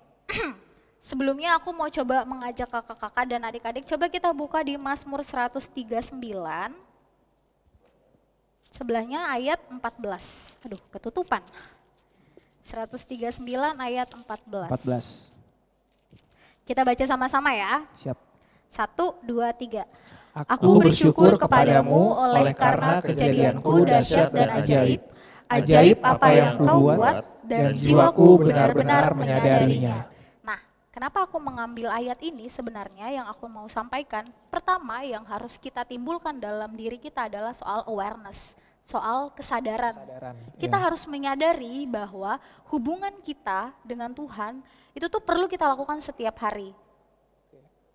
sebelumnya aku mau coba mengajak kakak-kakak dan adik-adik, coba kita buka di Mazmur 139, sebelahnya ayat 14, aduh ketutupan. 139 ayat 14. Kita baca sama-sama ya. Siap. 1, 2, 3. Aku bersyukur kepadamu oleh karena kejadianku dahsyat dan ajaib. Ajaib apa yang kau buat dan jiwaku benar-benar menyadarinya. Nah, kenapa aku mengambil ayat ini sebenarnya yang aku mau sampaikan? Pertama yang harus kita timbulkan dalam diri kita adalah soal awareness, soal kesadaran. Kita harus menyadari bahwa hubungan kita dengan Tuhan itu tuh perlu kita lakukan setiap hari.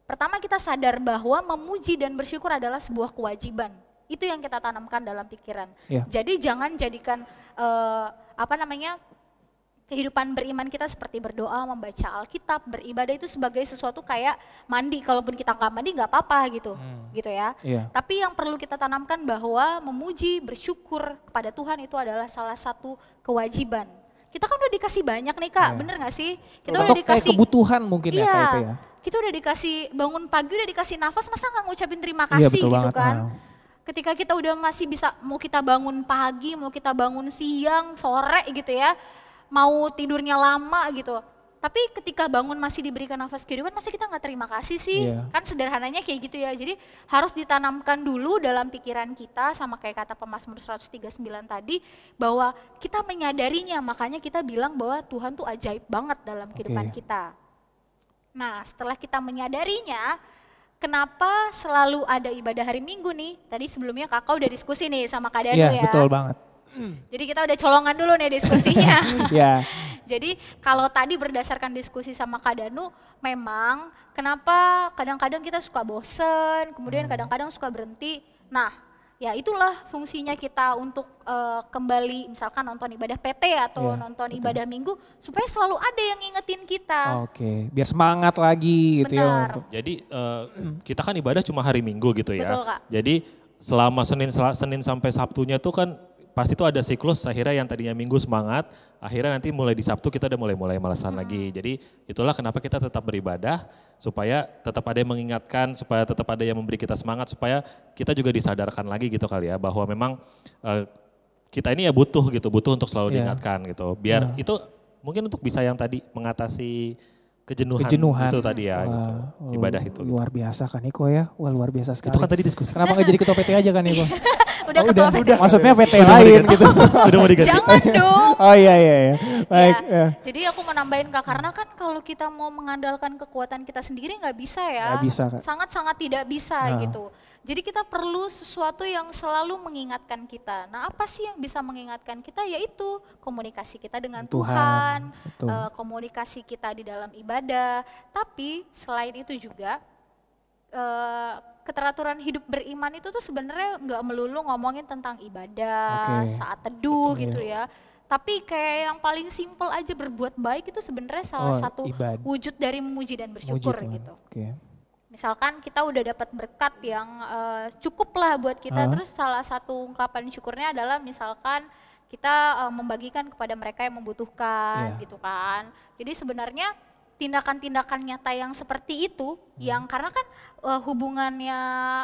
Pertama kita sadar bahwa memuji dan bersyukur adalah sebuah kewajiban. Itu yang kita tanamkan dalam pikiran. Jadi jangan jadikan kehidupan beriman kita seperti berdoa, membaca Alkitab, beribadah itu sebagai sesuatu kayak mandi. Kalaupun kita nggak mandi nggak apa-apa gitu, gitu ya. Tapi yang perlu kita tanamkan bahwa memuji, bersyukur kepada Tuhan itu adalah salah satu kewajiban. Kita kan udah dikasih banyak nih Kak, bener nggak sih? Kita udah dikasih kayak kebutuhan mungkin ya Kak itu ya. Kita udah dikasih bangun pagi, udah dikasih nafas, masa nggak ngucapin terima kasih gitu banget, kan? Ketika kita udah masih bisa, mau kita bangun pagi, mau kita bangun siang, sore gitu ya, mau tidurnya lama gitu. Tapi ketika bangun masih diberikan nafas kehidupan, masa kita nggak terima kasih sih? Kan sederhananya kayak gitu ya. Jadi harus ditanamkan dulu dalam pikiran kita, sama kayak kata Pemazmur 139 tadi, bahwa kita menyadarinya, makanya kita bilang bahwa Tuhan tuh ajaib banget dalam kehidupan kita. Nah, setelah kita menyadarinya, kenapa selalu ada ibadah hari Minggu nih? Tadi sebelumnya Kakak udah diskusi nih sama Kak Danu ya. Iya, betul banget. Jadi kita udah colongan dulu nih diskusinya. Jadi kalau tadi berdasarkan diskusi sama Kak Danu, memang kenapa kadang-kadang kita suka bosen, kemudian kadang-kadang suka berhenti. Nah, ya itulah fungsinya kita untuk kembali misalkan nonton ibadah PT atau nonton ibadah Minggu supaya selalu ada yang ngingetin kita. Biar semangat lagi gitu ya. Jadi kita kan ibadah cuma hari Minggu gitu ya. Betul, Kak. Jadi selama Senin sampai Sabtunya tuh kan pasti tuh ada siklus akhirnya yang tadinya Minggu semangat, akhirnya nanti mulai di Sabtu kita udah mulai malasan lagi. Jadi itulah kenapa kita tetap beribadah supaya tetap ada yang mengingatkan, supaya tetap ada yang memberi kita semangat, supaya kita juga disadarkan lagi gitu kali ya bahwa memang kita ini ya butuh untuk selalu diingatkan gitu. Biar itu mungkin untuk bisa yang tadi mengatasi kejenuhan itu tadi ya gitu. Ibadah itu. Luar biasa kan Iko ya, wah luar biasa sekali. Itu kan tadi diskusi. Kenapa gak jadi ketua PT aja kan Iko? Udah ketua PT. Maksudnya PT lain gitu. Udah mau diganti. Jangan dong. Oh iya. Baik. Jadi aku mau nambahin Kak, karena kan kalau kita mau mengandalkan kekuatan kita sendiri nggak bisa ya. Nggak bisa Kak. Sangat-sangat tidak bisa gitu. Jadi kita perlu sesuatu yang selalu mengingatkan kita. Nah apa sih yang bisa mengingatkan kita? Yaitu komunikasi kita dengan Tuhan, komunikasi kita di dalam ibadah. Tapi selain itu juga keteraturan hidup beriman itu tuh sebenarnya nggak melulu ngomongin tentang ibadah, saat teduh gitu ya. Tapi kayak yang paling simpel aja berbuat baik itu sebenarnya salah satu wujud dari memuji dan bersyukur gitu. Misalkan kita udah dapat berkat yang cukup lah buat kita, terus salah satu ungkapan syukurnya adalah misalkan kita membagikan kepada mereka yang membutuhkan gitu kan. Jadi sebenarnya tindakan-tindakan nyata yang seperti itu, yang karena kan hubungannya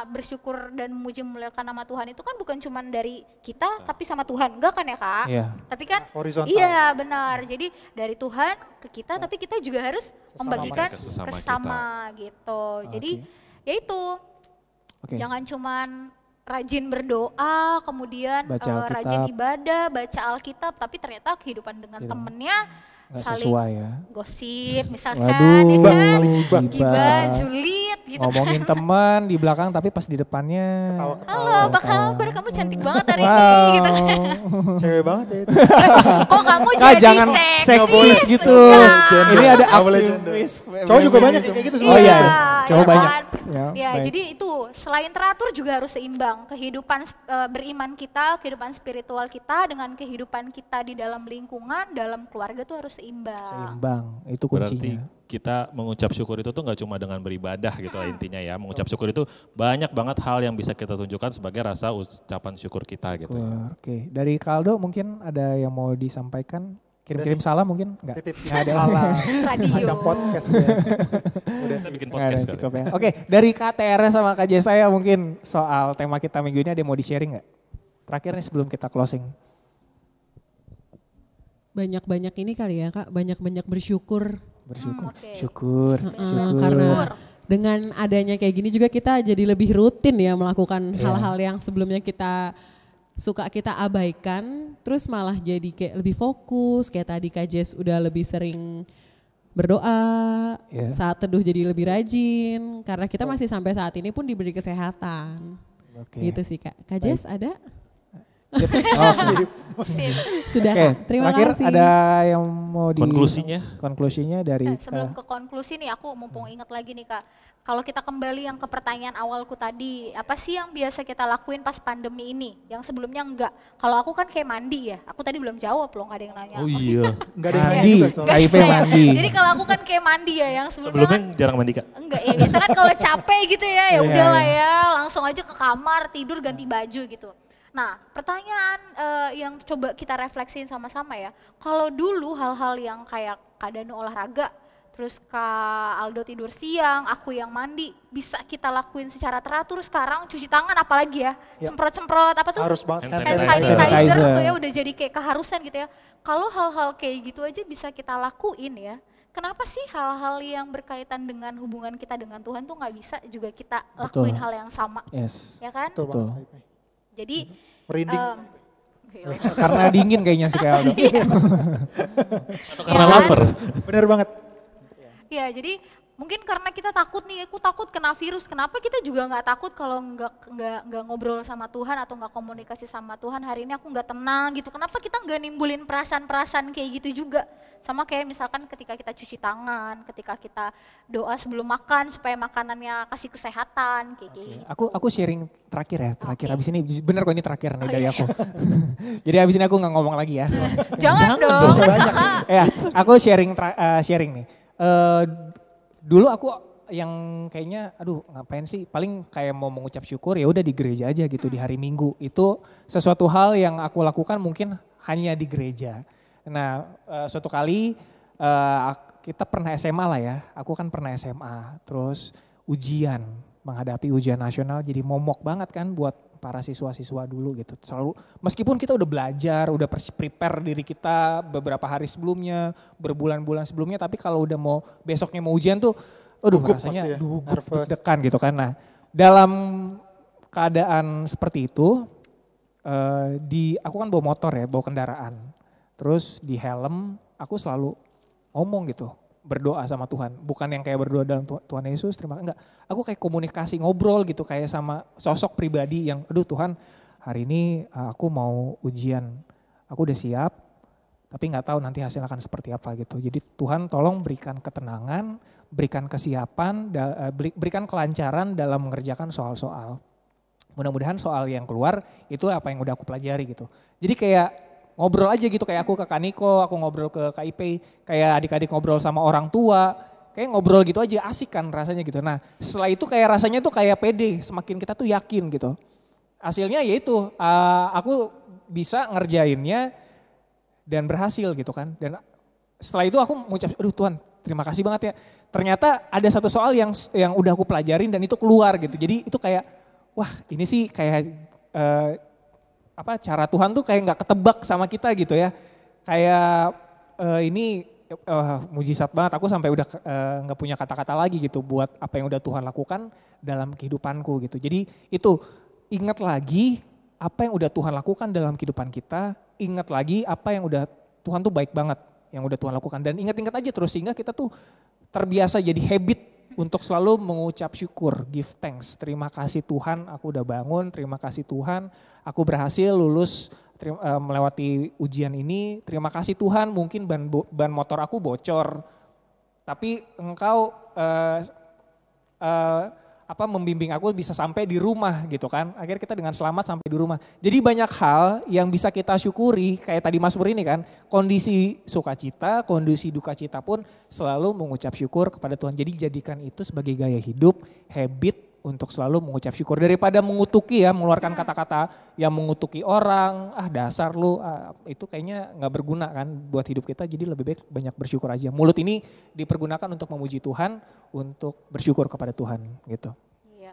bersyukur dan memuji memuliakan nama Tuhan itu kan bukan cuma dari kita tapi sama Tuhan, enggak kan ya Kak? Tapi kan horizontal. Iya benar, jadi dari Tuhan ke kita tapi kita juga harus membagikan ke sesama gitu. Jadi ya itu, jangan cuman rajin berdoa, kemudian rajin ibadah, baca Alkitab, tapi ternyata kehidupan dengan temennya saling sesuai ya. Gosip misalkan, ya kan, gibah, julid gitu. Ngomongin teman di belakang tapi pas di depannya. Halo, apa kabar? Kamu cantik banget hari ini gitu kan. Cewek banget ya itu. Kok kamu jadi jangan seksis gitu. Ini ada aktivis. Cowok juga banyak kayak gitu semua. Oh iya, cowok ya banyak. kan? Ya, jadi itu selain teratur juga harus seimbang. Kehidupan beriman kita, kehidupan spiritual kita dengan kehidupan kita di dalam lingkungan, dalam keluarga tuh harus seimbang, itu kuncinya. Berarti kita mengucap syukur itu tuh nggak cuma dengan beribadah gitu lah intinya ya. Mengucap syukur itu banyak banget hal yang bisa kita tunjukkan sebagai rasa ucapan syukur kita gitu ya. Dari Kaldo mungkin ada yang mau disampaikan? Kirim-kirim salam mungkin? Enggak. Titip salam. Radio. Macam podcast ya. Udah saya bikin podcast kali. Cukup ya. Dari KTR sama KJ saya mungkin soal tema kita minggu ini ada yang mau di-sharing nggak? Terakhir nih sebelum kita closing. Banyak-banyak ini kali ya Kak, banyak-banyak bersyukur. Syukur. Karena dengan adanya kayak gini juga kita jadi lebih rutin ya melakukan hal-hal yang sebelumnya kita kita abaikan, terus malah jadi kayak lebih fokus, kayak tadi Kak Jess udah lebih sering berdoa, saat teduh jadi lebih rajin, karena kita masih sampai saat ini pun diberi kesehatan. Gitu sih Kak. Kak Jess ada? Sip. Sudah Kak, terima terakhir kasih. ada yang mau di konklusinya dari Sebelum ke konklusi nih, aku mumpung ingat lagi nih Kak. Kalau kita kembali yang ke pertanyaan awalku tadi, apa sih yang biasa kita lakuin pas pandemi ini? Yang sebelumnya enggak. Kalau aku kan kayak mandi ya. Aku tadi belum jawab loh, nggak ada yang nanya. Oh iya. Enggak ada yang mandi, juga soalnya. KIP mandi. Jadi kalau aku kan kayak mandi ya, yang sebelumnya Sebelumnya jarang mandi Kak? enggak ya, biasa kan kalau capek gitu ya, ya udahlah ya, langsung aja ke kamar, tidur, ganti baju gitu. Nah, pertanyaan yang coba kita refleksiin sama-sama ya. Kalau dulu hal-hal yang kayak Kak Danu olahraga, terus Kak Aldo tidur siang, aku yang mandi, bisa kita lakuin secara teratur. Sekarang cuci tangan apalagi ya, semprot-semprot apa tuh? Harus banget. Hand sanitizer. sanitizer tuh ya udah jadi kayak keharusan gitu ya. Kalau hal-hal kayak gitu aja bisa kita lakuin ya. Kenapa sih hal-hal yang berkaitan dengan hubungan kita dengan Tuhan tuh nggak bisa juga kita lakuin hal yang sama, ya kan? Betul banget. Jadi Merinding. Karena dingin kayaknya sih kayak Aldo. Karena lapar. Bener banget. ya jadi mungkin karena kita takut nih, aku takut kena virus. Kenapa kita juga nggak takut kalau nggak ngobrol sama Tuhan atau nggak komunikasi sama Tuhan? Hari ini aku nggak tenang gitu. Kenapa kita nggak nimbulin perasaan-perasaan kayak gitu juga? Sama kayak misalkan ketika kita cuci tangan, ketika kita doa sebelum makan supaya makanannya kasih kesehatan kayak gitu. Aku sharing terakhir ya, abis ini bener kok ini terakhir nih dari aku. Jadi abis ini aku nggak ngomong lagi ya. Jangan dong, kan kakak. Ya, aku sharing nih. Dulu aku yang kayaknya aduh ngapain sih, paling kayak mau mengucap syukur ya udah di gereja aja gitu di hari Minggu. Itu sesuatu hal yang aku lakukan mungkin hanya di gereja. Nah, suatu kali kita pernah SMA lah ya. Aku kan pernah SMA, terus ujian, menghadapi ujian nasional jadi momok banget kan buat para siswa-siswa dulu gitu. Selalu meskipun kita udah belajar, udah prepare diri kita beberapa hari sebelumnya, berbulan-bulan sebelumnya, tapi kalau udah mau besoknya mau ujian tuh aduh rasanya deg-degan gitu kan. Nah, dalam keadaan seperti itu aku kan bawa motor ya, bawa kendaraan. Terus di helm aku selalu ngomong gitu, berdoa sama Tuhan. Bukan yang kayak berdoa dalam Tuhan Yesus, terima kasih. Enggak, aku kayak komunikasi, ngobrol gitu kayak sama sosok pribadi yang aduh Tuhan hari ini aku mau ujian, aku udah siap tapi gak tahu nanti hasilnya akan seperti apa gitu. Jadi Tuhan tolong berikan ketenangan, berikan kesiapan, berikan kelancaran dalam mengerjakan soal-soal. Mudah-mudahan soal yang keluar itu apa yang udah aku pelajari gitu. Jadi kayak ngobrol aja gitu, kayak aku ke Kak Niko, aku ngobrol ke KIP, kayak adik-adik ngobrol sama orang tua, kayak ngobrol gitu aja asik kan rasanya gitu. Nah setelah itu kayak rasanya tuh kayak pede, semakin kita tuh yakin gitu. Hasilnya yaitu aku bisa ngerjainnya dan berhasil gitu kan. Dan setelah itu aku mengucap, aduh Tuhan terima kasih banget ya. Ternyata ada satu soal yang udah aku pelajarin dan itu keluar gitu. Jadi itu kayak wah ini sih kayak cara Tuhan tuh kayak nggak ketebak sama kita gitu ya. Kayak ini mujizat banget. Aku sampai udah nggak punya kata-kata lagi gitu buat apa yang udah Tuhan lakukan dalam kehidupanku gitu. Jadi itu ingat lagi apa yang udah Tuhan lakukan dalam kehidupan kita. Ingat lagi apa yang udah Tuhan tuh baik banget yang udah Tuhan lakukan. Dan ingat-ingat aja terus sehingga kita tuh terbiasa jadi habit untuk selalu mengucap syukur, give thanks. Terima kasih Tuhan aku udah bangun, terima kasih Tuhan aku berhasil lulus melewati ujian ini. Terima kasih Tuhan mungkin ban motor aku bocor, tapi Engkau membimbing aku bisa sampai di rumah gitu kan. Akhirnya kita dengan selamat sampai di rumah. Jadi banyak hal yang bisa kita syukuri kayak tadi Mas Pur ini kan. Kondisi sukacita, kondisi duka cita pun selalu mengucap syukur kepada Tuhan. Jadi jadikan itu sebagai gaya hidup, habit untuk selalu mengucap syukur. Daripada mengutuki ya, mengeluarkan kata-kata yang mengutuki orang, dasar lu, itu kayaknya gak berguna kan buat hidup kita. Jadi lebih baik banyak bersyukur aja. Mulut ini dipergunakan untuk memuji Tuhan, untuk bersyukur kepada Tuhan gitu. Iya,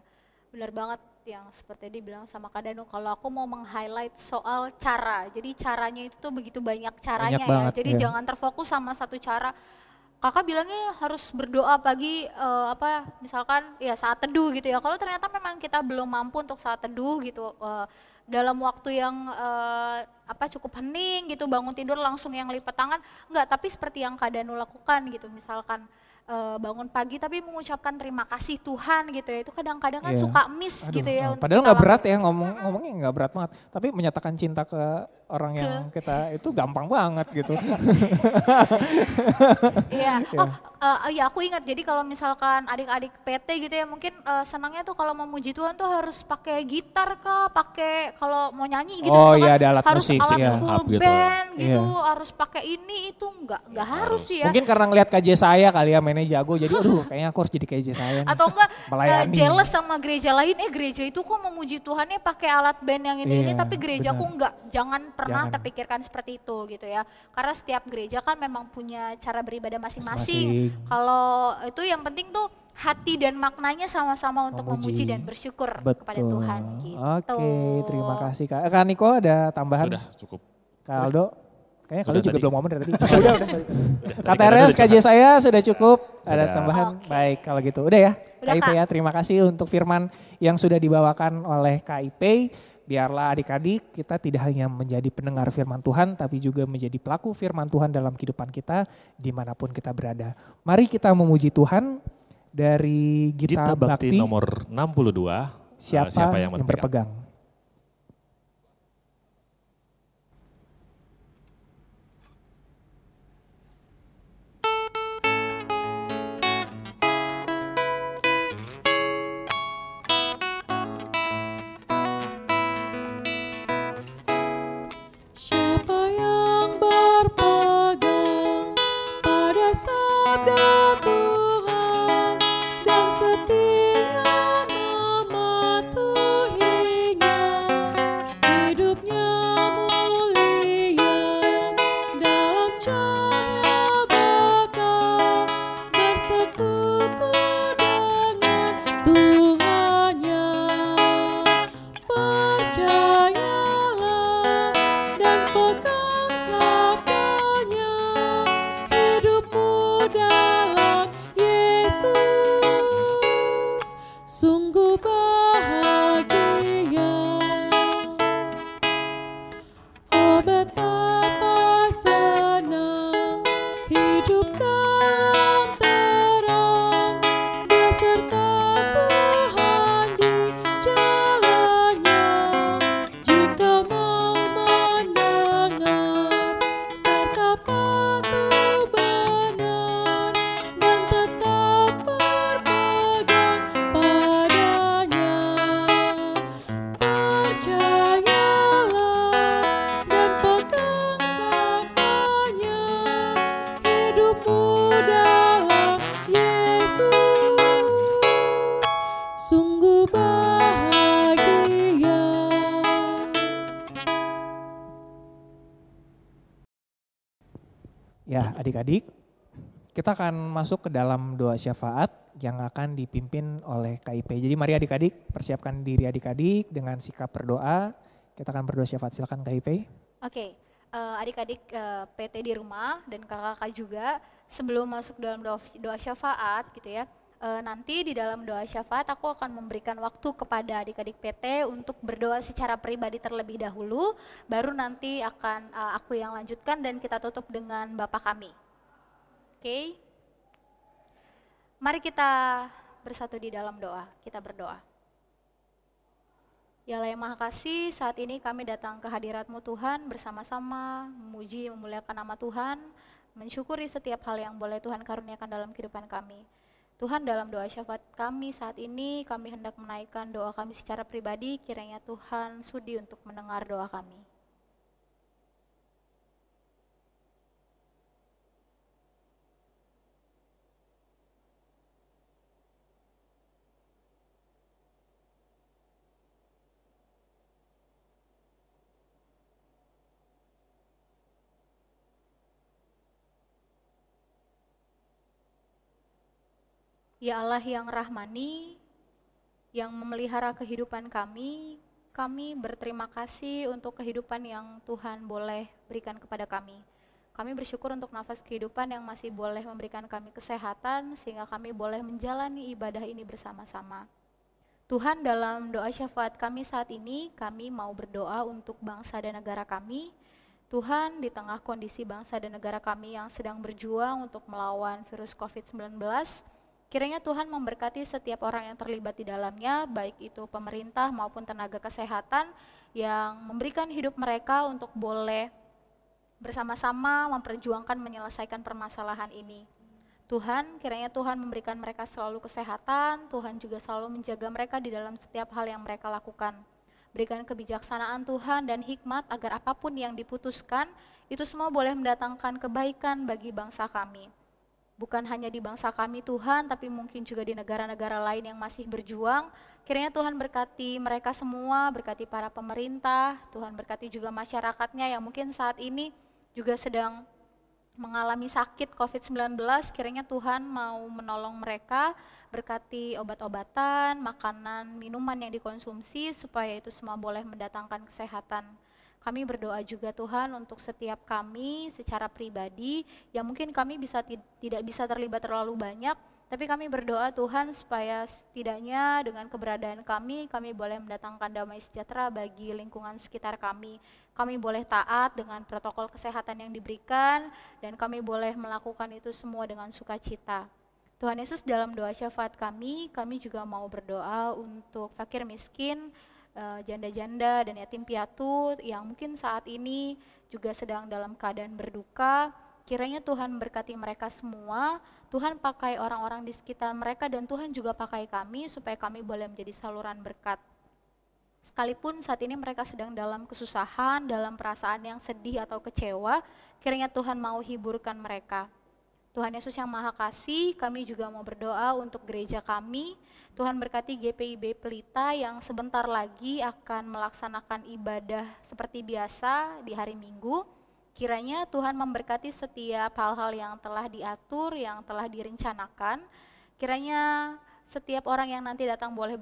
benar banget yang seperti dibilang sama Kak Danu. Kalau aku mau meng-highlight soal cara, jadi caranya itu tuh begitu banyak caranya banyak banget, ya. Jadi iya. jangan terfokus sama satu cara. kakak bilangnya harus berdoa pagi misalkan ya saat teduh gitu ya. Kalau ternyata memang kita belum mampu untuk saat teduh gitu dalam waktu yang cukup hening gitu, bangun tidur langsung yang lipat tangan, enggak, tapi seperti yang Kak Danu lakukan gitu, misalkan bangun pagi tapi mengucapkan terima kasih Tuhan gitu ya, itu kadang-kadang kan Iya. suka miss Aduh, gitu ya. Untuk padahal kita nggak berat lakukan. ya ngomongnya nggak berat banget, tapi menyatakan cinta ke orang yang kita itu gampang banget gitu. Iya, iya aku ingat, jadi kalau misalkan adik-adik PT gitu ya mungkin senangnya tuh kalau memuji Tuhan tuh harus pakai gitar kah, pakai kalau mau nyanyi gitu Oh misalkan iya, ada alat harus musik sih, alat ya. full Harp gitu. band gitu, Iya. harus pakai ini itu enggak harus sih ya. Mungkin karena ngeliat KJ saya kali ya, mainnya jago, jadi aduh kayaknya aku harus jadi KJ saya nih. Atau enggak Melayani. jealous sama gereja lain, gereja itu kok memuji Tuhannya pakai alat band yang ini Iya, tapi gerejaku benar. enggak. Jangan pernah Jangan. terpikirkan seperti itu gitu ya. Karena setiap gereja kan memang punya cara beribadah Masing-masing. masing-masing. Kalau itu yang penting tuh hati dan maknanya sama-sama untuk memuji dan bersyukur kepada Tuhan gitu. Oke, terima kasih Kak. Kak Niko ada tambahan? Sudah cukup. Kak Aldo? Kayaknya kalau Udah juga tadi. belum ngomong dari tadi. Udah. Kak Tadi Teres, udah KJ saya sudah cukup. Ada Sudah. tambahan? Oke. Baik kalau gitu. Udah ya, Udah, KIP Kak. ya. Terima kasih untuk firman yang sudah dibawakan oleh KIP. Biarlah adik-adik kita tidak hanya menjadi pendengar firman Tuhan, tapi juga menjadi pelaku firman Tuhan dalam kehidupan kita dimanapun kita berada. Mari kita memuji Tuhan dari Gita Gita Bakti Bakti. nomor 62. Siapa yang berpegang? berpegang? Siapa yang berpegang pada sabda Tuhan dan setia mematuhinya, hidupnya mulia dalam cahaya bakal bersekutu dengan Tuhannya. Percayalah dan pegang sabdanya, hidupmu dalam Yesus sungguh bahagia. Oh betapa senang hidup dalam terang beserta Tuhan di jalannya. Jika mau mendengar serta patuh benar dan tetap berpegang padanya. Percayalah dan pegang sabdanya, hidupmu dalam Yesus sungguh bahagia. Ya adik-adik, kita akan masuk ke dalam doa syafaat yang akan dipimpin oleh KIP. Jadi mari adik-adik persiapkan diri adik-adik dengan sikap berdoa. Kita akan berdoa syafaat, silakan KIP. Oke, adik-adik PT di rumah dan kakak-kakak juga sebelum masuk dalam doa syafaat gitu ya, nanti di dalam doa syafaat aku akan memberikan waktu kepada adik-adik PT untuk berdoa secara pribadi terlebih dahulu, baru nanti akan aku yang lanjutkan dan kita tutup dengan Bapa kami. Oke, mari kita bersatu di dalam doa, kita berdoa. Ya Allah yang Maha Kasih, saat ini kami datang ke hadirat-Mu Tuhan bersama-sama memuji, memuliakan nama Tuhan, mensyukuri setiap hal yang boleh Tuhan karuniakan dalam kehidupan kami. Tuhan dalam doa syafaat kami saat ini, kami hendak menaikkan doa kami secara pribadi, kiranya Tuhan sudi untuk mendengar doa kami. Ya Allah yang rahmani, yang memelihara kehidupan kami berterima kasih untuk kehidupan yang Tuhan boleh berikan kepada kami. Kami bersyukur untuk nafas kehidupan yang masih boleh memberikan kami kesehatan sehingga kami boleh menjalani ibadah ini bersama-sama. Tuhan, dalam doa syafaat kami saat ini, kami mau berdoa untuk bangsa dan negara kami. Tuhan, di tengah kondisi bangsa dan negara kami yang sedang berjuang untuk melawan virus COVID-19, kiranya Tuhan memberkati setiap orang yang terlibat di dalamnya, baik itu pemerintah maupun tenaga kesehatan yang memberikan hidup mereka untuk boleh bersama-sama memperjuangkan menyelesaikan permasalahan ini. Tuhan, kiranya Tuhan memberikan mereka selalu kesehatan, Tuhan juga selalu menjaga mereka di dalam setiap hal yang mereka lakukan. Berikan kebijaksanaan Tuhan dan hikmat agar apapun yang diputuskan, itu semua boleh mendatangkan kebaikan bagi bangsa kami. Bukan hanya di bangsa kami Tuhan, tapi mungkin juga di negara-negara lain yang masih berjuang. Kiranya Tuhan berkati mereka semua, berkati para pemerintah, Tuhan berkati juga masyarakatnya yang mungkin saat ini juga sedang mengalami sakit COVID-19, kiranya Tuhan mau menolong mereka, berkati obat-obatan, makanan, minuman yang dikonsumsi, supaya itu semua boleh mendatangkan kesehatan. Kami berdoa juga Tuhan untuk setiap kami secara pribadi, yang mungkin kami tidak bisa terlibat terlalu banyak, tapi kami berdoa Tuhan supaya setidaknya dengan keberadaan kami boleh mendatangkan damai sejahtera bagi lingkungan sekitar kami. Kami boleh taat dengan protokol kesehatan yang diberikan dan kami boleh melakukan itu semua dengan sukacita. Tuhan Yesus, dalam doa syafaat kami juga mau berdoa untuk fakir miskin, janda-janda dan yatim piatu yang mungkin saat ini juga sedang dalam keadaan berduka. Kiranya Tuhan berkati mereka semua, Tuhan pakai orang-orang di sekitar mereka dan Tuhan juga pakai kami supaya kami boleh menjadi saluran berkat. Sekalipun saat ini mereka sedang dalam kesusahan, dalam perasaan yang sedih atau kecewa, kiranya Tuhan mau hiburkan mereka. Tuhan Yesus yang Maha Kasih, kami juga mau berdoa untuk gereja kami. Tuhan berkati GPIB Pelita yang sebentar lagi akan melaksanakan ibadah seperti biasa di hari Minggu. Kiranya Tuhan memberkati setiap hal-hal yang telah diatur, yang telah direncanakan. Kiranya setiap orang yang nanti datang boleh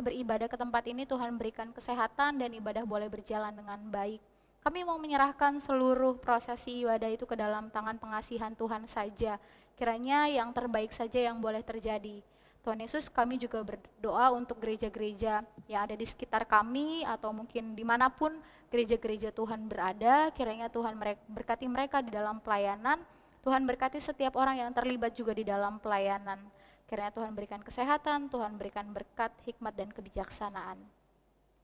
beribadah ke tempat ini, Tuhan berikan kesehatan dan ibadah boleh berjalan dengan baik. Kami mau menyerahkan seluruh prosesi ibadah itu ke dalam tangan pengasihan Tuhan saja. Kiranya yang terbaik saja yang boleh terjadi. Tuhan Yesus, kami juga berdoa untuk gereja-gereja yang ada di sekitar kami atau mungkin dimanapun gereja-gereja Tuhan berada. Kiranya Tuhan berkati mereka di dalam pelayanan. Tuhan berkati setiap orang yang terlibat juga di dalam pelayanan. Kiranya Tuhan berikan kesehatan, Tuhan berikan berkat, hikmat dan kebijaksanaan.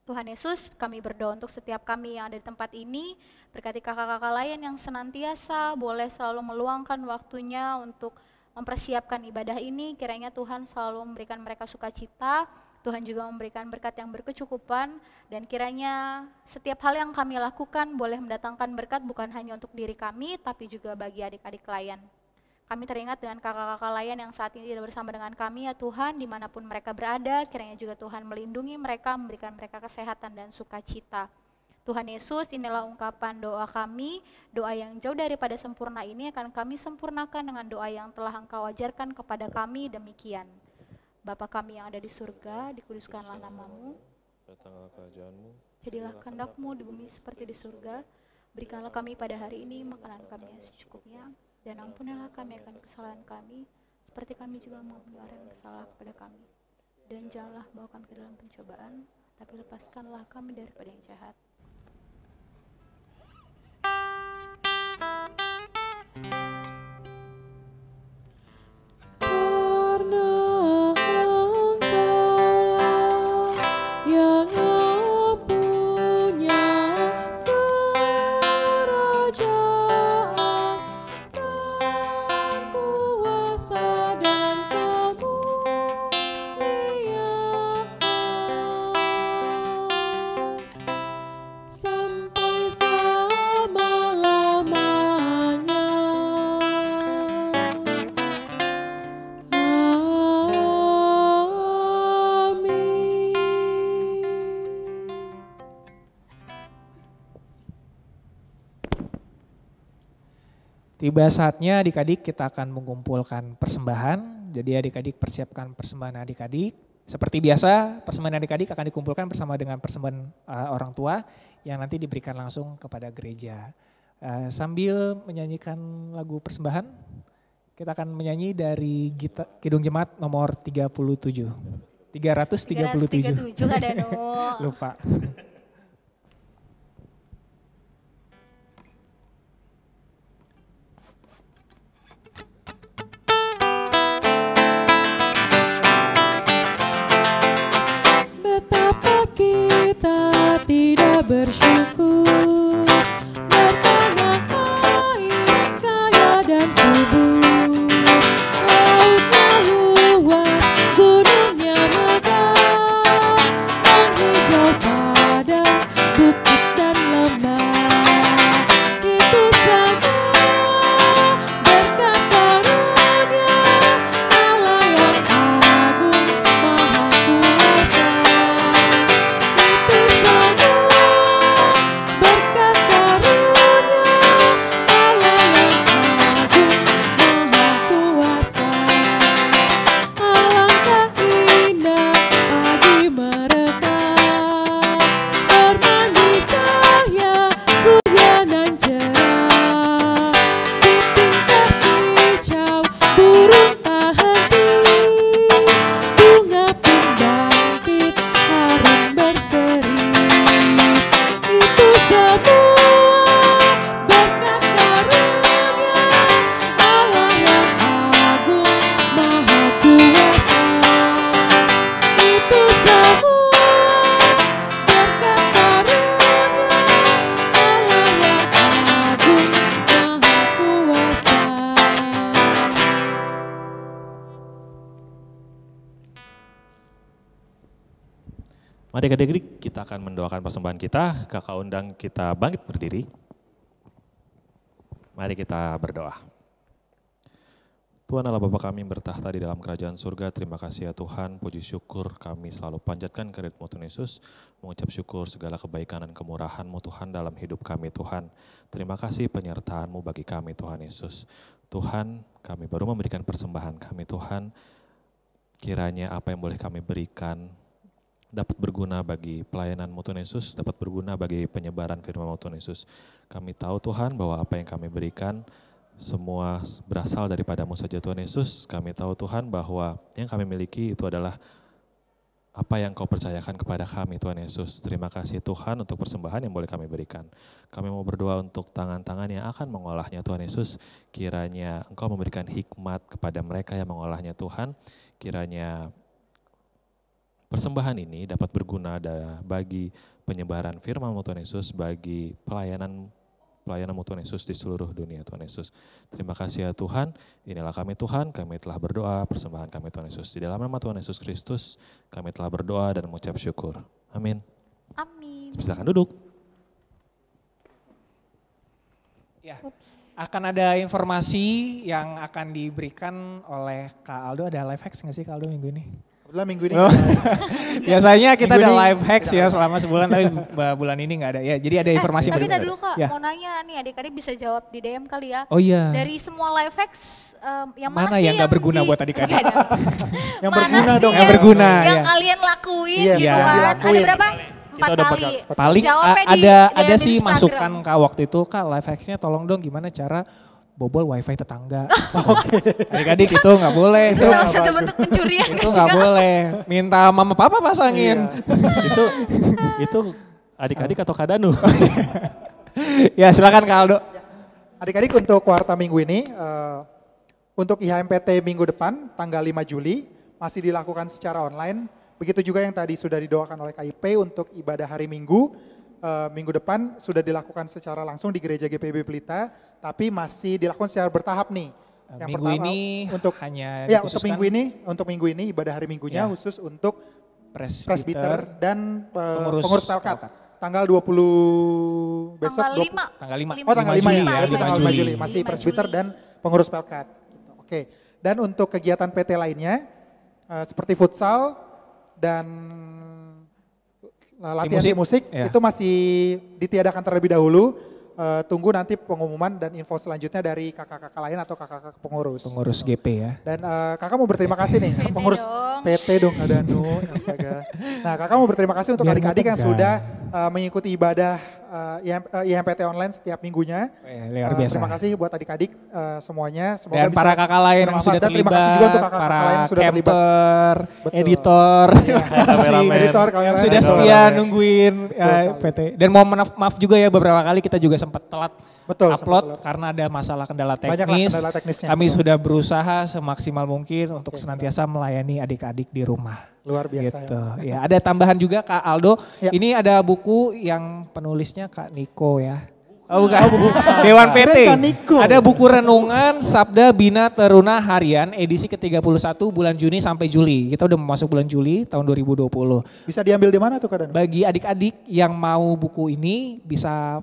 Tuhan Yesus, kami berdoa untuk setiap kami yang ada di tempat ini, berkati kakak-kakak lain yang senantiasa boleh selalu meluangkan waktunya untuk mempersiapkan ibadah ini. Kiranya Tuhan selalu memberikan mereka sukacita, Tuhan juga memberikan berkat yang berkecukupan, dan kiranya setiap hal yang kami lakukan boleh mendatangkan berkat bukan hanya untuk diri kami, tapi juga bagi adik-adik klien. Kami teringat dengan kakak-kakak lain yang saat ini tidak bersama dengan kami, ya Tuhan, dimanapun mereka berada, kiranya juga Tuhan melindungi mereka, memberikan mereka kesehatan dan sukacita. Tuhan Yesus, inilah ungkapan doa kami, doa yang jauh daripada sempurna ini akan kami sempurnakan dengan doa yang telah Engkau ajarkan kepada kami demikian. Bapa kami yang ada di surga, dikuduskanlah namamu, Datanglah kerajaanmu, jadilah kehendak-Mu di bumi seperti di surga. Berikanlah kami pada hari ini makanan kami yang secukupnya, dan ampunilah kami akan kesalahan kami, seperti kami juga mengampuni orang yang bersalah kepada kami. Dan janganlah bawa kami ke dalam pencobaan, tapi lepaskanlah kami daripada yang jahat. Tiba saatnya adik-adik kita akan mengumpulkan persembahan. Jadi adik-adik persiapkan persembahan adik-adik. Seperti biasa persembahan adik-adik akan dikumpulkan bersama dengan persembahan orang tua yang nanti diberikan langsung kepada gereja. Sambil menyanyikan lagu persembahan, kita akan menyanyi dari Kidung Jemaat nomor 37. 337 Kak Danu. Lupa. Betapa kita tidak bersyukur, bertanah air kaya dan subur, lautnya luas, gunungnya megah, menghijau padang, bukit dan lembah. Itu semua berkat karunia Allah yang agung maha kuasa. Itu semua berkat karunia Allah yang agung maha kuasa. Alangkah indah pagi mereka, bermandi cahaya surya nan cerah. Di tingkah hijau burung tak henti, bunga pun bangkit harum berseri. Itu semua berkat karunia Allah yang agung maha kuasa. Itu semua berkat karunia Allah yang agung maha kuasa. Mari adik-adik kita akan mendoakan persembahan kita. Kakak undang kita bangkit berdiri. Mari kita berdoa. Tuhan Allah Bapa kami yang bertahta di dalam kerajaan surga, terima kasih ya Tuhan, puji syukur kami selalu panjatkan kehadirat-Mu Tuhan Yesus, mengucap syukur segala kebaikan dan kemurahan-Mu Tuhan dalam hidup kami Tuhan. Terima kasih penyertaan-Mu bagi kami Tuhan Yesus. Tuhan, kami baru memberikan persembahan kami Tuhan, kiranya apa yang boleh kami berikan dapat berguna bagi pelayanan-Mu Tuhan Yesus, dapat berguna bagi penyebaran firman-Mu Tuhan Yesus. Kami tahu Tuhan bahwa apa yang kami berikan semua berasal daripada-Mu saja Tuhan Yesus. Kami tahu Tuhan bahwa yang kami miliki itu adalah apa yang Kau percayakan kepada kami Tuhan Yesus. Terima kasih Tuhan untuk persembahan yang boleh kami berikan. Kami mau berdoa untuk tangan-tangan yang akan mengolahnya Tuhan Yesus. Kiranya Engkau memberikan hikmat kepada mereka yang mengolahnya Tuhan. Kiranya persembahan ini dapat berguna bagi penyebaran firman-Mu Tuhan Yesus, bagi pelayanan-Mu Tuhan Yesus di seluruh dunia Tuhan Yesus. Terima kasih ya Tuhan, inilah kami Tuhan, kami telah berdoa, persembahan kami Tuhan Yesus. Di dalam nama Tuhan Yesus Kristus, kami telah berdoa dan mengucap syukur. Amin. Amin. Silakan duduk. Ya, akan ada informasi yang akan diberikan oleh Kak Aldo. Ada live hacks nggak sih Kak Aldo minggu ini? Kebetulan minggu ini Oh. Biasanya kita Minggu ada ini live hacks tidak ya ada. selama sebulan, tapi bulan ini nggak ada. Ya, jadi ada informasi Tapi baru. tadi dulu Kak, Ya. mau nanya nih adik-adik bisa jawab di DM kali ya. Oh iya. Dari semua live hacks, yang mana, Mana sih yang nggak berguna buat adik-adik? Nggak ada. Yang Mana berguna sih dong. Yang berguna, Yang ya. kalian lakuin Iya, gitu yang kan. dilakuin. Ada berapa? Kita 4 udah kali. Paling Jawabnya di ada DM sih Instagram. masukan Kak waktu itu, Kak live hacksnya tolong dong gimana cara bobol wifi tetangga. Adik-adik itu nggak boleh. Itu salah satu bentuk pencurian Itu nggak sih, nggak Kak? boleh. Minta mama papa pasangin. itu adik-adik atau Kak Danu? Ya silakan Kak Aldo. Adik-adik untuk kuartal minggu ini, untuk IHMPT minggu depan tanggal 5 Juli masih dilakukan secara online. Begitu juga yang tadi sudah didoakan oleh KIP untuk ibadah hari Minggu. Minggu depan sudah dilakukan secara langsung di Gereja GPB Pelita, tapi masih dilakukan secara bertahap nih. Minggu ini untuk hanya ya untuk dikhususkan minggu ini ibadah hari Minggunya Ya. khusus untuk presbiter presbiter dan pengurus pengurus Pelkat. Pelkat. Tanggal 20 besok Tanggal 20 5. tanggal 5. Oh tanggal 5 ya, Juli, berarti 5 tanggal 5 Juli. Juli. Masih 5 presbiter Juli. dan pengurus Pelkat. Oke. Dan untuk kegiatan PT lainnya seperti futsal dan latihan Tim tim musik ya. itu masih ditiadakan terlebih dahulu. Tunggu nanti pengumuman dan info selanjutnya dari kakak-kakak lain atau kakak-kakak pengurus. Pengurus GP ya. Dan kakak mau berterima kasih nih, PT pengurus dong. PT dong ada astaga. Nah kakak mau berterima kasih untuk Biar adik-adik yang nggak tegang. sudah mengikuti ibadah IMPT online setiap minggunya. Luar biasa. Terima kasih buat adik-adik semuanya. Semoga Dan para kakak lain yang sudah dan terima kasih juga terlibat, untuk kakak-kakak para lain yang sudah terlibat. camper, Betul. editor, terima kasih. Kameramen. Editor, yang kameramen. sudah setia Kameramen. nungguin sekali. PT. Dan mohon maaf juga ya beberapa kali kita juga sempat telat Betul, upload sempat telat. karena ada masalah kendala Banyaklah teknis. kendala teknisnya. Kami sudah berusaha semaksimal mungkin untuk senantiasa melayani adik-adik di rumah. Luar biasa Gitu. Ya, ada tambahan juga Kak Aldo. Ya. Ini ada buku yang penulisnya Kak Niko ya. Oh bukan, Dewan PT. Kak Niko. Ada buku renungan Sabda Bina Teruna Harian edisi ke-31 bulan Juni sampai Juli. Kita udah masuk bulan Juli tahun 2020. Bisa diambil di mana tuh Kak Danu? Bagi adik-adik yang mau buku ini bisa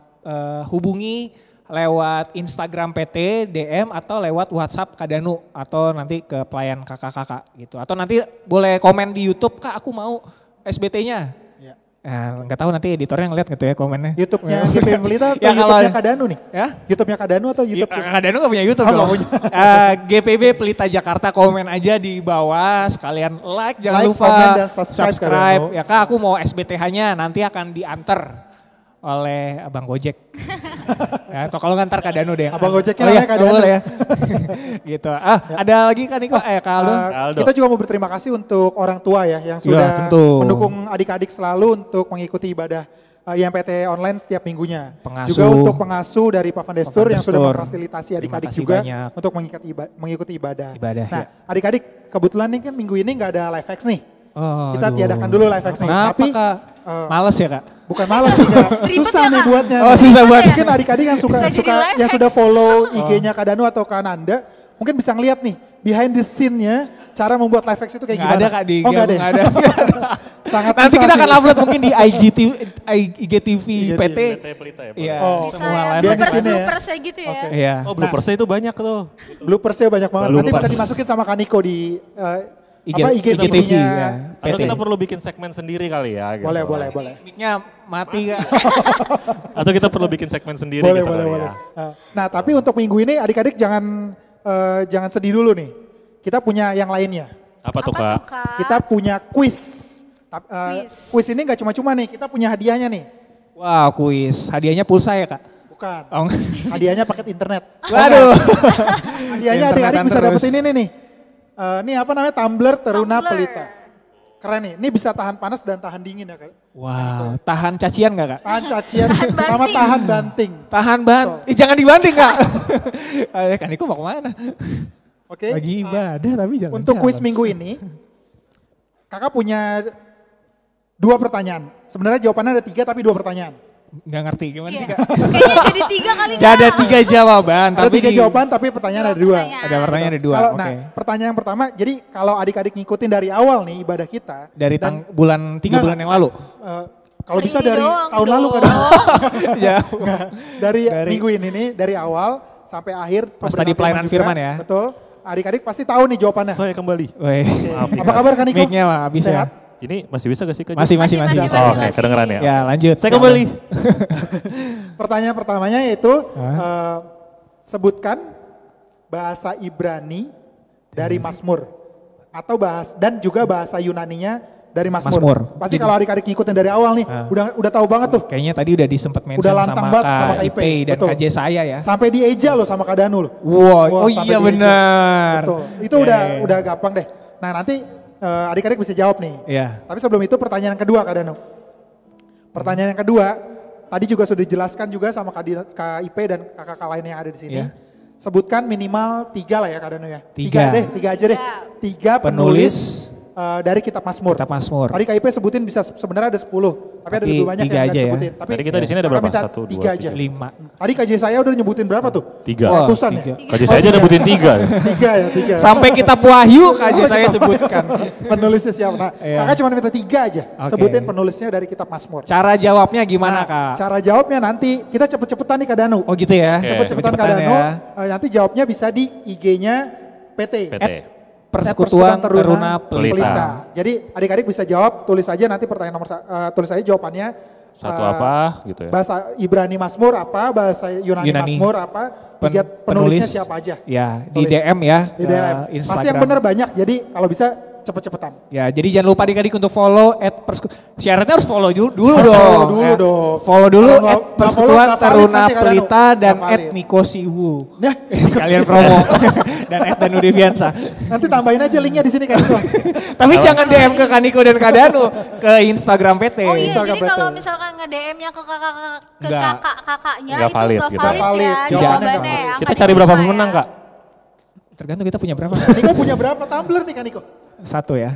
hubungi lewat Instagram PT, DM atau lewat WhatsApp Kak Danu atau nanti ke pelayan kakak-kakak gitu. Atau nanti boleh komen di YouTube, Kak aku mau SBT-nya. Ya. Nah, nggak tahu nanti editornya ngeliat gitu ya komennya. YouTube-nya GP Pelita atau Ya, kalau- YouTube-nya Kak Danu nih? Ya? YouTube-nya Kak Danu atau YouTube? Kak Danu gak punya YouTube Oh, nggak dong. punya. GPB Pelita Jakarta komen aja di bawah sekalian like jangan Like, lupa komen, dan subscribe, Kak Danu. Ya Kak aku mau SBTH-nya nanti akan diantar oleh Abang Gojek. Ya, atau kalau ngantar Kak Danu deh. Abang Gojeknya iya, namanya Kak Danu. boleh ya. Gitu. Ada lagi kan Niko? Kak Aldo? Aldo. Kita juga mau berterima kasih untuk orang tua ya yang sudah tentu. mendukung adik-adik selalu untuk mengikuti ibadah IMPT online setiap minggunya. Pengasuh. Juga untuk pengasuh dari Pak Vandestur yang sudah Vandestur. memfasilitasi Terima adik-adik kasih juga banyak. untuk mengikuti ibadah. ya. Nah, adik-adik kebetulan nih kan minggu ini nggak ada live X nih. Oh, Kita aduh. tiadakan dulu live X nih. Kenapa Tapi Kak? Males ya Kak? bukan malas sih Kak. Ribet Susah ya, nih Kak? buatnya. Oh, susah buat. Mungkin adik-adik yang suka Nggak jadi live yang X. sudah follow IG-nya Kak Danu atau Kak Nanda, mungkin bisa ngeliat nih behind the scene-nya cara membuat live X itu kayak Nggak gimana. ada Kak di Oh, nggak ada. nggak ada. Sangat Nanti susah kita sih. akan upload mungkin di IGTV PT. PT Pelita ya Pak? Iya, Oh. Bisa semua ya, live Biar di X. sini ya. bloopersnya gitu ya. Oke. Iya. Oh bloopersnya itu banyak tuh. Bloopersnya banyak banget. Nanti Bloopers. bisa dimasukin sama Kak Niko di IGTV IGTV-nya ya. Atau PT. kita perlu bikin segmen sendiri kali ya. Gitu. Boleh. Mic-nya mati Kak. Atau kita perlu bikin segmen sendiri Boleh, gitu boleh, kali boleh. ya. Nah, tapi untuk minggu ini adik-adik jangan sedih dulu nih. Kita punya yang lainnya. Apa tuh Apa Kak? tuh Kak? Kita punya quiz. Quiz. Quiz ini nggak cuma-cuma nih, kita punya hadiahnya nih. Wow, kuis. Hadiahnya pulsa ya Kak? Bukan. Oh, Hadiahnya paket internet. waduh. Hadiahnya adik-adik bisa dapetin ini nih. Ini apa namanya? Tumbler Teruna Tumbler. Pelita. Keren nih. Ini bisa tahan panas dan tahan dingin ya Kak. Wow, tahan cacian gak Kak? Tahan cacian sama banting. tahan banting. Tahan jangan dibanting Kak. Kan Niko mau kemana? Oke. Lagi ibadah tapi jangan. Untuk jalan. kuis minggu ini, Kakak punya 2 pertanyaan. Sebenarnya jawabannya ada 3 tapi 2 pertanyaan. Nggak ngerti gimana sih Iya. Kak? Kayaknya jadi 3 kali Gak ada 3 jawaban. Ada tapi 3 jawaban tapi pertanyaan ada 2. Ada pertanyaan ada 2, Kalau oke. nah, pertanyaan yang pertama, jadi kalau adik-adik ngikutin dari awal nih ibadah kita Dari dan, bulan 3 Nggak, bulan yang lalu. kalau bisa Hari dari doang tahun lalu dong. kadang Ya. dari Dari- minggu ini nih dari awal sampai akhir Pas tadi pemberitaan pelayanan tema juga, firman ya. Betul. Adik-adik pasti tahu nih jawabannya. Saya kembali. Weh. Maaf nih Apa Kak. kabar Kak Niko? Mic-nya mah habis ya. Sehat? Ini masih bisa gak sih Kak? Masih. Masih. Oh, oke, kedengeran ya. Ya lanjut. Saya kembali. Pertanyaan pertamanya yaitu Hah? sebutkan bahasa Ibrani dari Mazmur atau dan juga bahasa Yunaninya dari Mazmur. Mazmur. Pasti kalau adik-adik ngikutin dari awal nih, udah tahu banget tuh. Kayaknya tadi udah disempet mention Udah lantang sama banget sama Kak Kak IP IP, dan betul. KJ saya ya. Sampai dieja loh sama Kak Danu loh. Wow, oh sampai iya dieja. benar. Betul. Itu Ya, udah gampang deh. Nah nanti adik-adik bisa jawab nih. Iya. Tapi sebelum itu pertanyaan yang kedua Kak Danu. Pertanyaan yang kedua, tadi juga sudah dijelaskan juga sama Kak IP dan kakak-kakak lain yang ada di sini. Iya. Sebutkan minimal 3 lah ya Kak Danu ya. 3. Deh, 3 aja deh. Ya. 3 penulis dari kitab Mazmur. Kitab Mazmur. Tadi KIP sebutin bisa sebenarnya ada 10, tapi ada Tapi lebih banyak 3 yang nggak aja ya. disebutin. Tapi Tadi kita di sini ada kakak berapa? minta 1, 2, 3 aja. 5. Tadi KJ saya udah nyebutin berapa tuh? 3. Wah, Ratusan ya? 3. Kaji saya aja nyebutin 3. 3 ya, 3. Sampai kitab Wahyu KJ saya sebutkan. Penulisnya siapa? Nah, Iya. kakak cuma minta 3 aja. Oke. Sebutin penulisnya dari kitab Mazmur. Cara jawabnya gimana Kak? Cara jawabnya nanti kita cepet-cepetan nih Kak Danu. Oh gitu ya. Oke. Cepet-cepetan Kak Danu. ya. Nanti jawabnya bisa di IG-nya PT. PT. Persekutuan Teruna Pelita. Jadi adik-adik bisa jawab, tulis aja nanti pertanyaan tulis aja jawabannya. Satu apa gitu ya. Bahasa Ibrani Mazmur apa, bahasa Yunani Yunani. Mazmur apa, penulisnya siapa aja. Ya, di Tulis. DM ya. Di ke DM. Instagram. Pasti yang benar banyak, jadi kalau bisa cepet-cepetan. Ya, jadi jangan lupa adik-adik untuk follow syaratnya harus follow dulu Harus dong. follow dulu ya. dong. Follow dulu Kalau nggak @persekutuan follow, nggak valid Taruna nanti kadang Pelita dan nggak valid. @nikosiwu. Nah, Sekalian promo. Dan @danudeviansa. nanti tambahin aja linknya di sini kan itu. Tapi jangan DM ke Kaniko dan Kadanu ke Instagram PT. Oh iya, Instagram jadi kalau betul. misalkan nge-DM-nya ke Enggak. kakak-kakaknya Nggak itu valid nggak gitu. valid Nggak valid, ya jawabannya jawabannya nggak ya. Kita nggak cari berapa bisa pemenang ya. Kak? Tergantung kita punya berapa. Niko punya berapa tumbler nih kan Niko? 1 ya.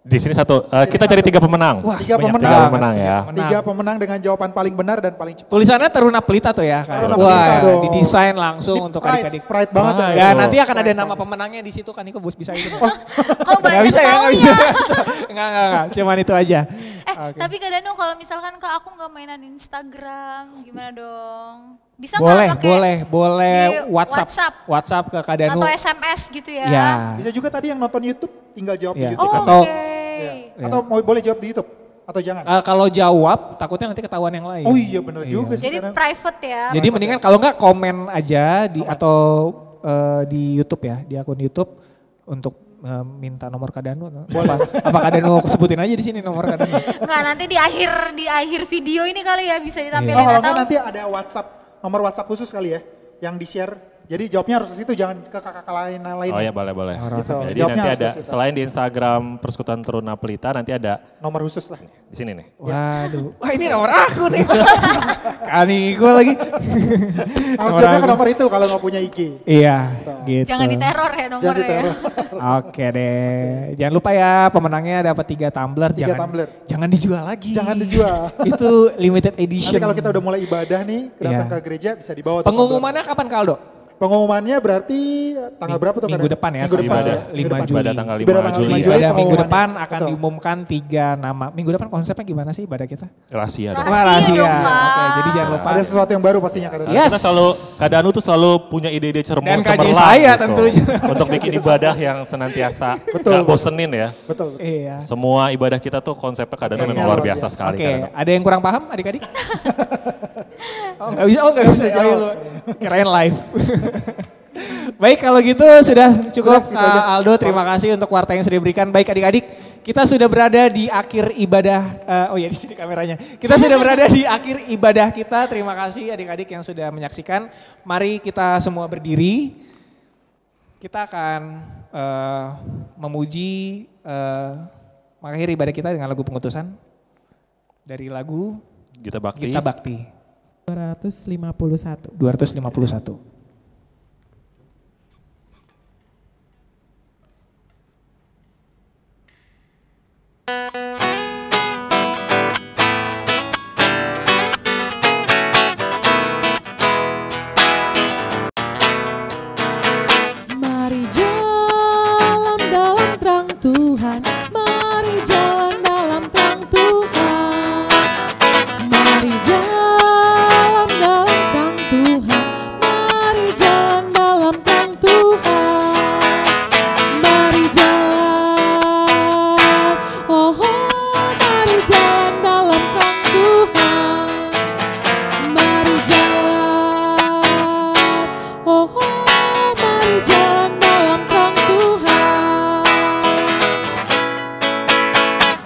Di sini 1, kita cari 3 pemenang. Wah, 3 banyak pemenang. 3 pemenang ya. Menang. 3 pemenang dengan jawaban paling benar dan paling cepat. Tulisannya Taruna Pelita tuh ya. Kan? Taruna Pelita Wah, dong. didesain langsung Ini untuk pride, adik-adik. pride banget Wah, ya. Ya itu. nanti akan ada nama pemenangnya di situ kan Niko bos bisa itu. Kok Nggak banyak bisa ya, tahu nggak bisa. Enggak. Cuman itu aja. Oke. Tapi Kak Danu kalau misalkan Kak aku nggak mainan Instagram, gimana dong? Bisa Boleh, nggak pakai boleh di WhatsApp ke Kadanu. atau SMS gitu ya? Ya. Bisa juga tadi yang nonton YouTube tinggal jawab Iya. di YouTube. Oh, Atau- oke. Iya. Atau mau boleh jawab di YouTube atau jangan? Kalau jawab takutnya nanti ketahuan yang lain. Oh iya bener juga sih. Jadi karena- private ya. Jadi mendingan kalau nggak komen aja di atau di YouTube ya, di akun YouTube untuk minta nomor Kadanu. Boleh. Apa Kadanu sebutin aja di sini nomor Kadanu. Enggak, nanti di akhir video ini kali ya bisa ditampilin Oh, kalau atau enggak nanti ada nomor WhatsApp khusus kali ya yang di-share. Jadi jawabnya harus ke situ, jangan ke kakak lain. Oh ya boleh. Gitu. Jadi Jawabnya nanti harus ada ke situ. selain di Instagram Persekutuan Taruna Pelita nanti ada Nomor khusus lah. di sini nih. Waduh, wah ini nomor aku nih. Kaniko lagi. Harus Nomor jawabnya ke aku. nomor itu kalau nggak punya IG. Iya, gitu. jangan diteror ya Jangan nomornya ya. diteror. Oke deh. Jangan lupa ya pemenangnya dapat 3 tumbler. 3 jangan, tumbler. Jangan dijual lagi. Jangan dijual. Itu limited edition. Nanti kalau kita udah mulai ibadah nih, datang Iya. ke gereja bisa dibawa. tuh Pengumumannya kapan Kaldo? tumbler. Pengumumannya berarti tanggal berapa tuh? Minggu Kadang? depan ya. Minggu depan Ibadah. ya. Minggu 5 depan. Juli. Ibadah tanggal 5 Ibadah tanggal Juli. 5 Juli. Ibadah minggu pengumumannya. depan akan Betul. diumumkan 3 nama. Minggu depan konsepnya gimana sih ibadah kita? Rahasia dong. Rahasia. Rahasia. dong, Kak. Oke, jadi jangan lupa. Ada sesuatu yang baru pastinya kadang. Yes. Kita selalu, Kadanu tuh selalu punya ide-ide Dan cemerlang KJ gitu. saya tentunya. Untuk bikin ibadah yang senantiasa Betul. gak bosenin ya. Betul. Iya. Semua ibadah kita tuh konsepnya Kadanu Konsepnya memang luar luar biasa biasa. sekali. Oke, Kadanu. ada yang kurang paham adik-adik? Nggak bisa. Ayo lu. Kirain live. Baik kalau gitu sudah cukup Sudah aja. Aldo, terima kasih untuk warta yang sudah diberikan. Baik adik-adik, kita sudah berada di akhir ibadah, oh ya di sini kameranya. Kita sudah berada di akhir ibadah kita, terima kasih adik-adik yang sudah menyaksikan. Mari kita semua berdiri, kita akan memuji, mengakhiri ibadah kita dengan lagu pengutusan. Dari lagu Gita Bakti. Gita Bakti 251. 251. Mari jalan dalam terang Tuhan, mari jalan dalam terang Tuhan. Mari jalan dalam terang Tuhan, mari jalan dalam terang Tuhan. Mari jalan, oh, mari jalan dalam terang Tuhan. Mari jalan, oh, mari jalan dalam terang Tuhan.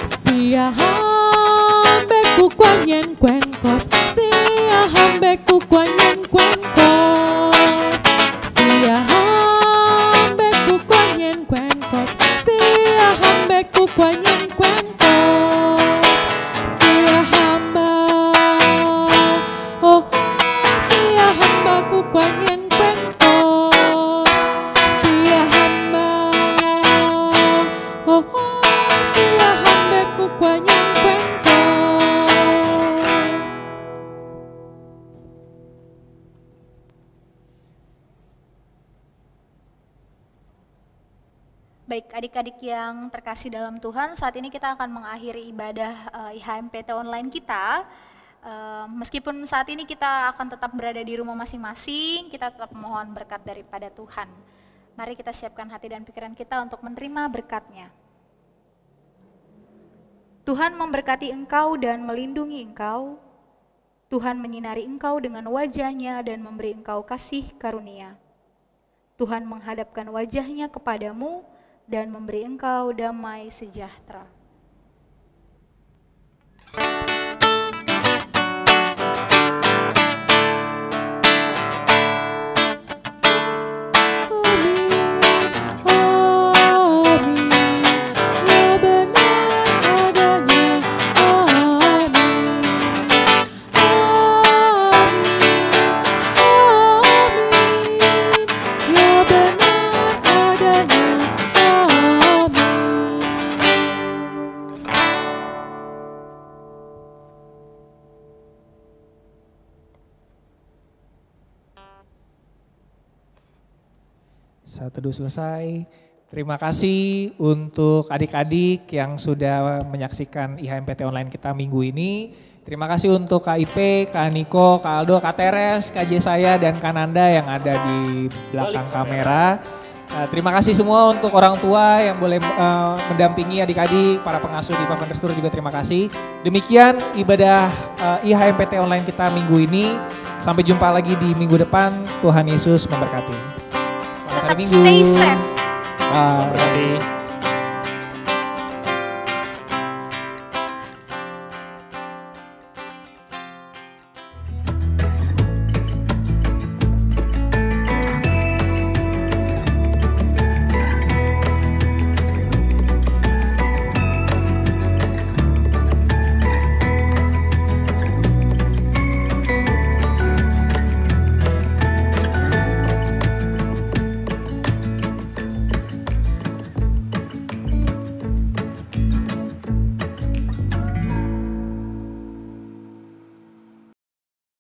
Sia hambe ku kwanyen kwen kos, sia hambe ku kwanyen kwen kos. Sia hambe ku kwanyen kwen kos, sia hambe ku kwanyen kwen kos. Sia hamba, oh, sia hamba ku kwanyen kwen kos. Sia hamba, oh, sia hamba ku kwanyen kwen kos. Baik adik-adik yang terkasih dalam Tuhan, saat ini kita akan mengakhiri ibadah IHMPT online kita. Meskipun saat ini kita akan tetap berada di rumah masing-masing, kita tetap mohon berkat daripada Tuhan. Mari kita siapkan hati dan pikiran kita untuk menerima berkat-Nya. Tuhan memberkati engkau dan melindungi engkau. Tuhan menyinari engkau dengan wajah-Nya dan memberi engkau kasih karunia. Tuhan menghadapkan wajah-Nya kepadamu dan memberi engkau damai sejahtera. Saat teduh selesai. Terima kasih untuk adik-adik yang sudah menyaksikan IHMPT online kita minggu ini. Terima kasih untuk Kak Ipe, Kak Niko, Kak Aldo, Kak Teres, Kak Jesaya, dan Kak Nanda yang ada di belakang kamera. Terima kasih semua untuk orang tua yang boleh mendampingi adik-adik, para pengasuh di Paventer Tour juga terima kasih. Demikian ibadah IHMPT online kita minggu ini. Sampai jumpa lagi di minggu depan. Tuhan Yesus memberkati. Selamat hari Minggu. Stay safe. Bye. Berarti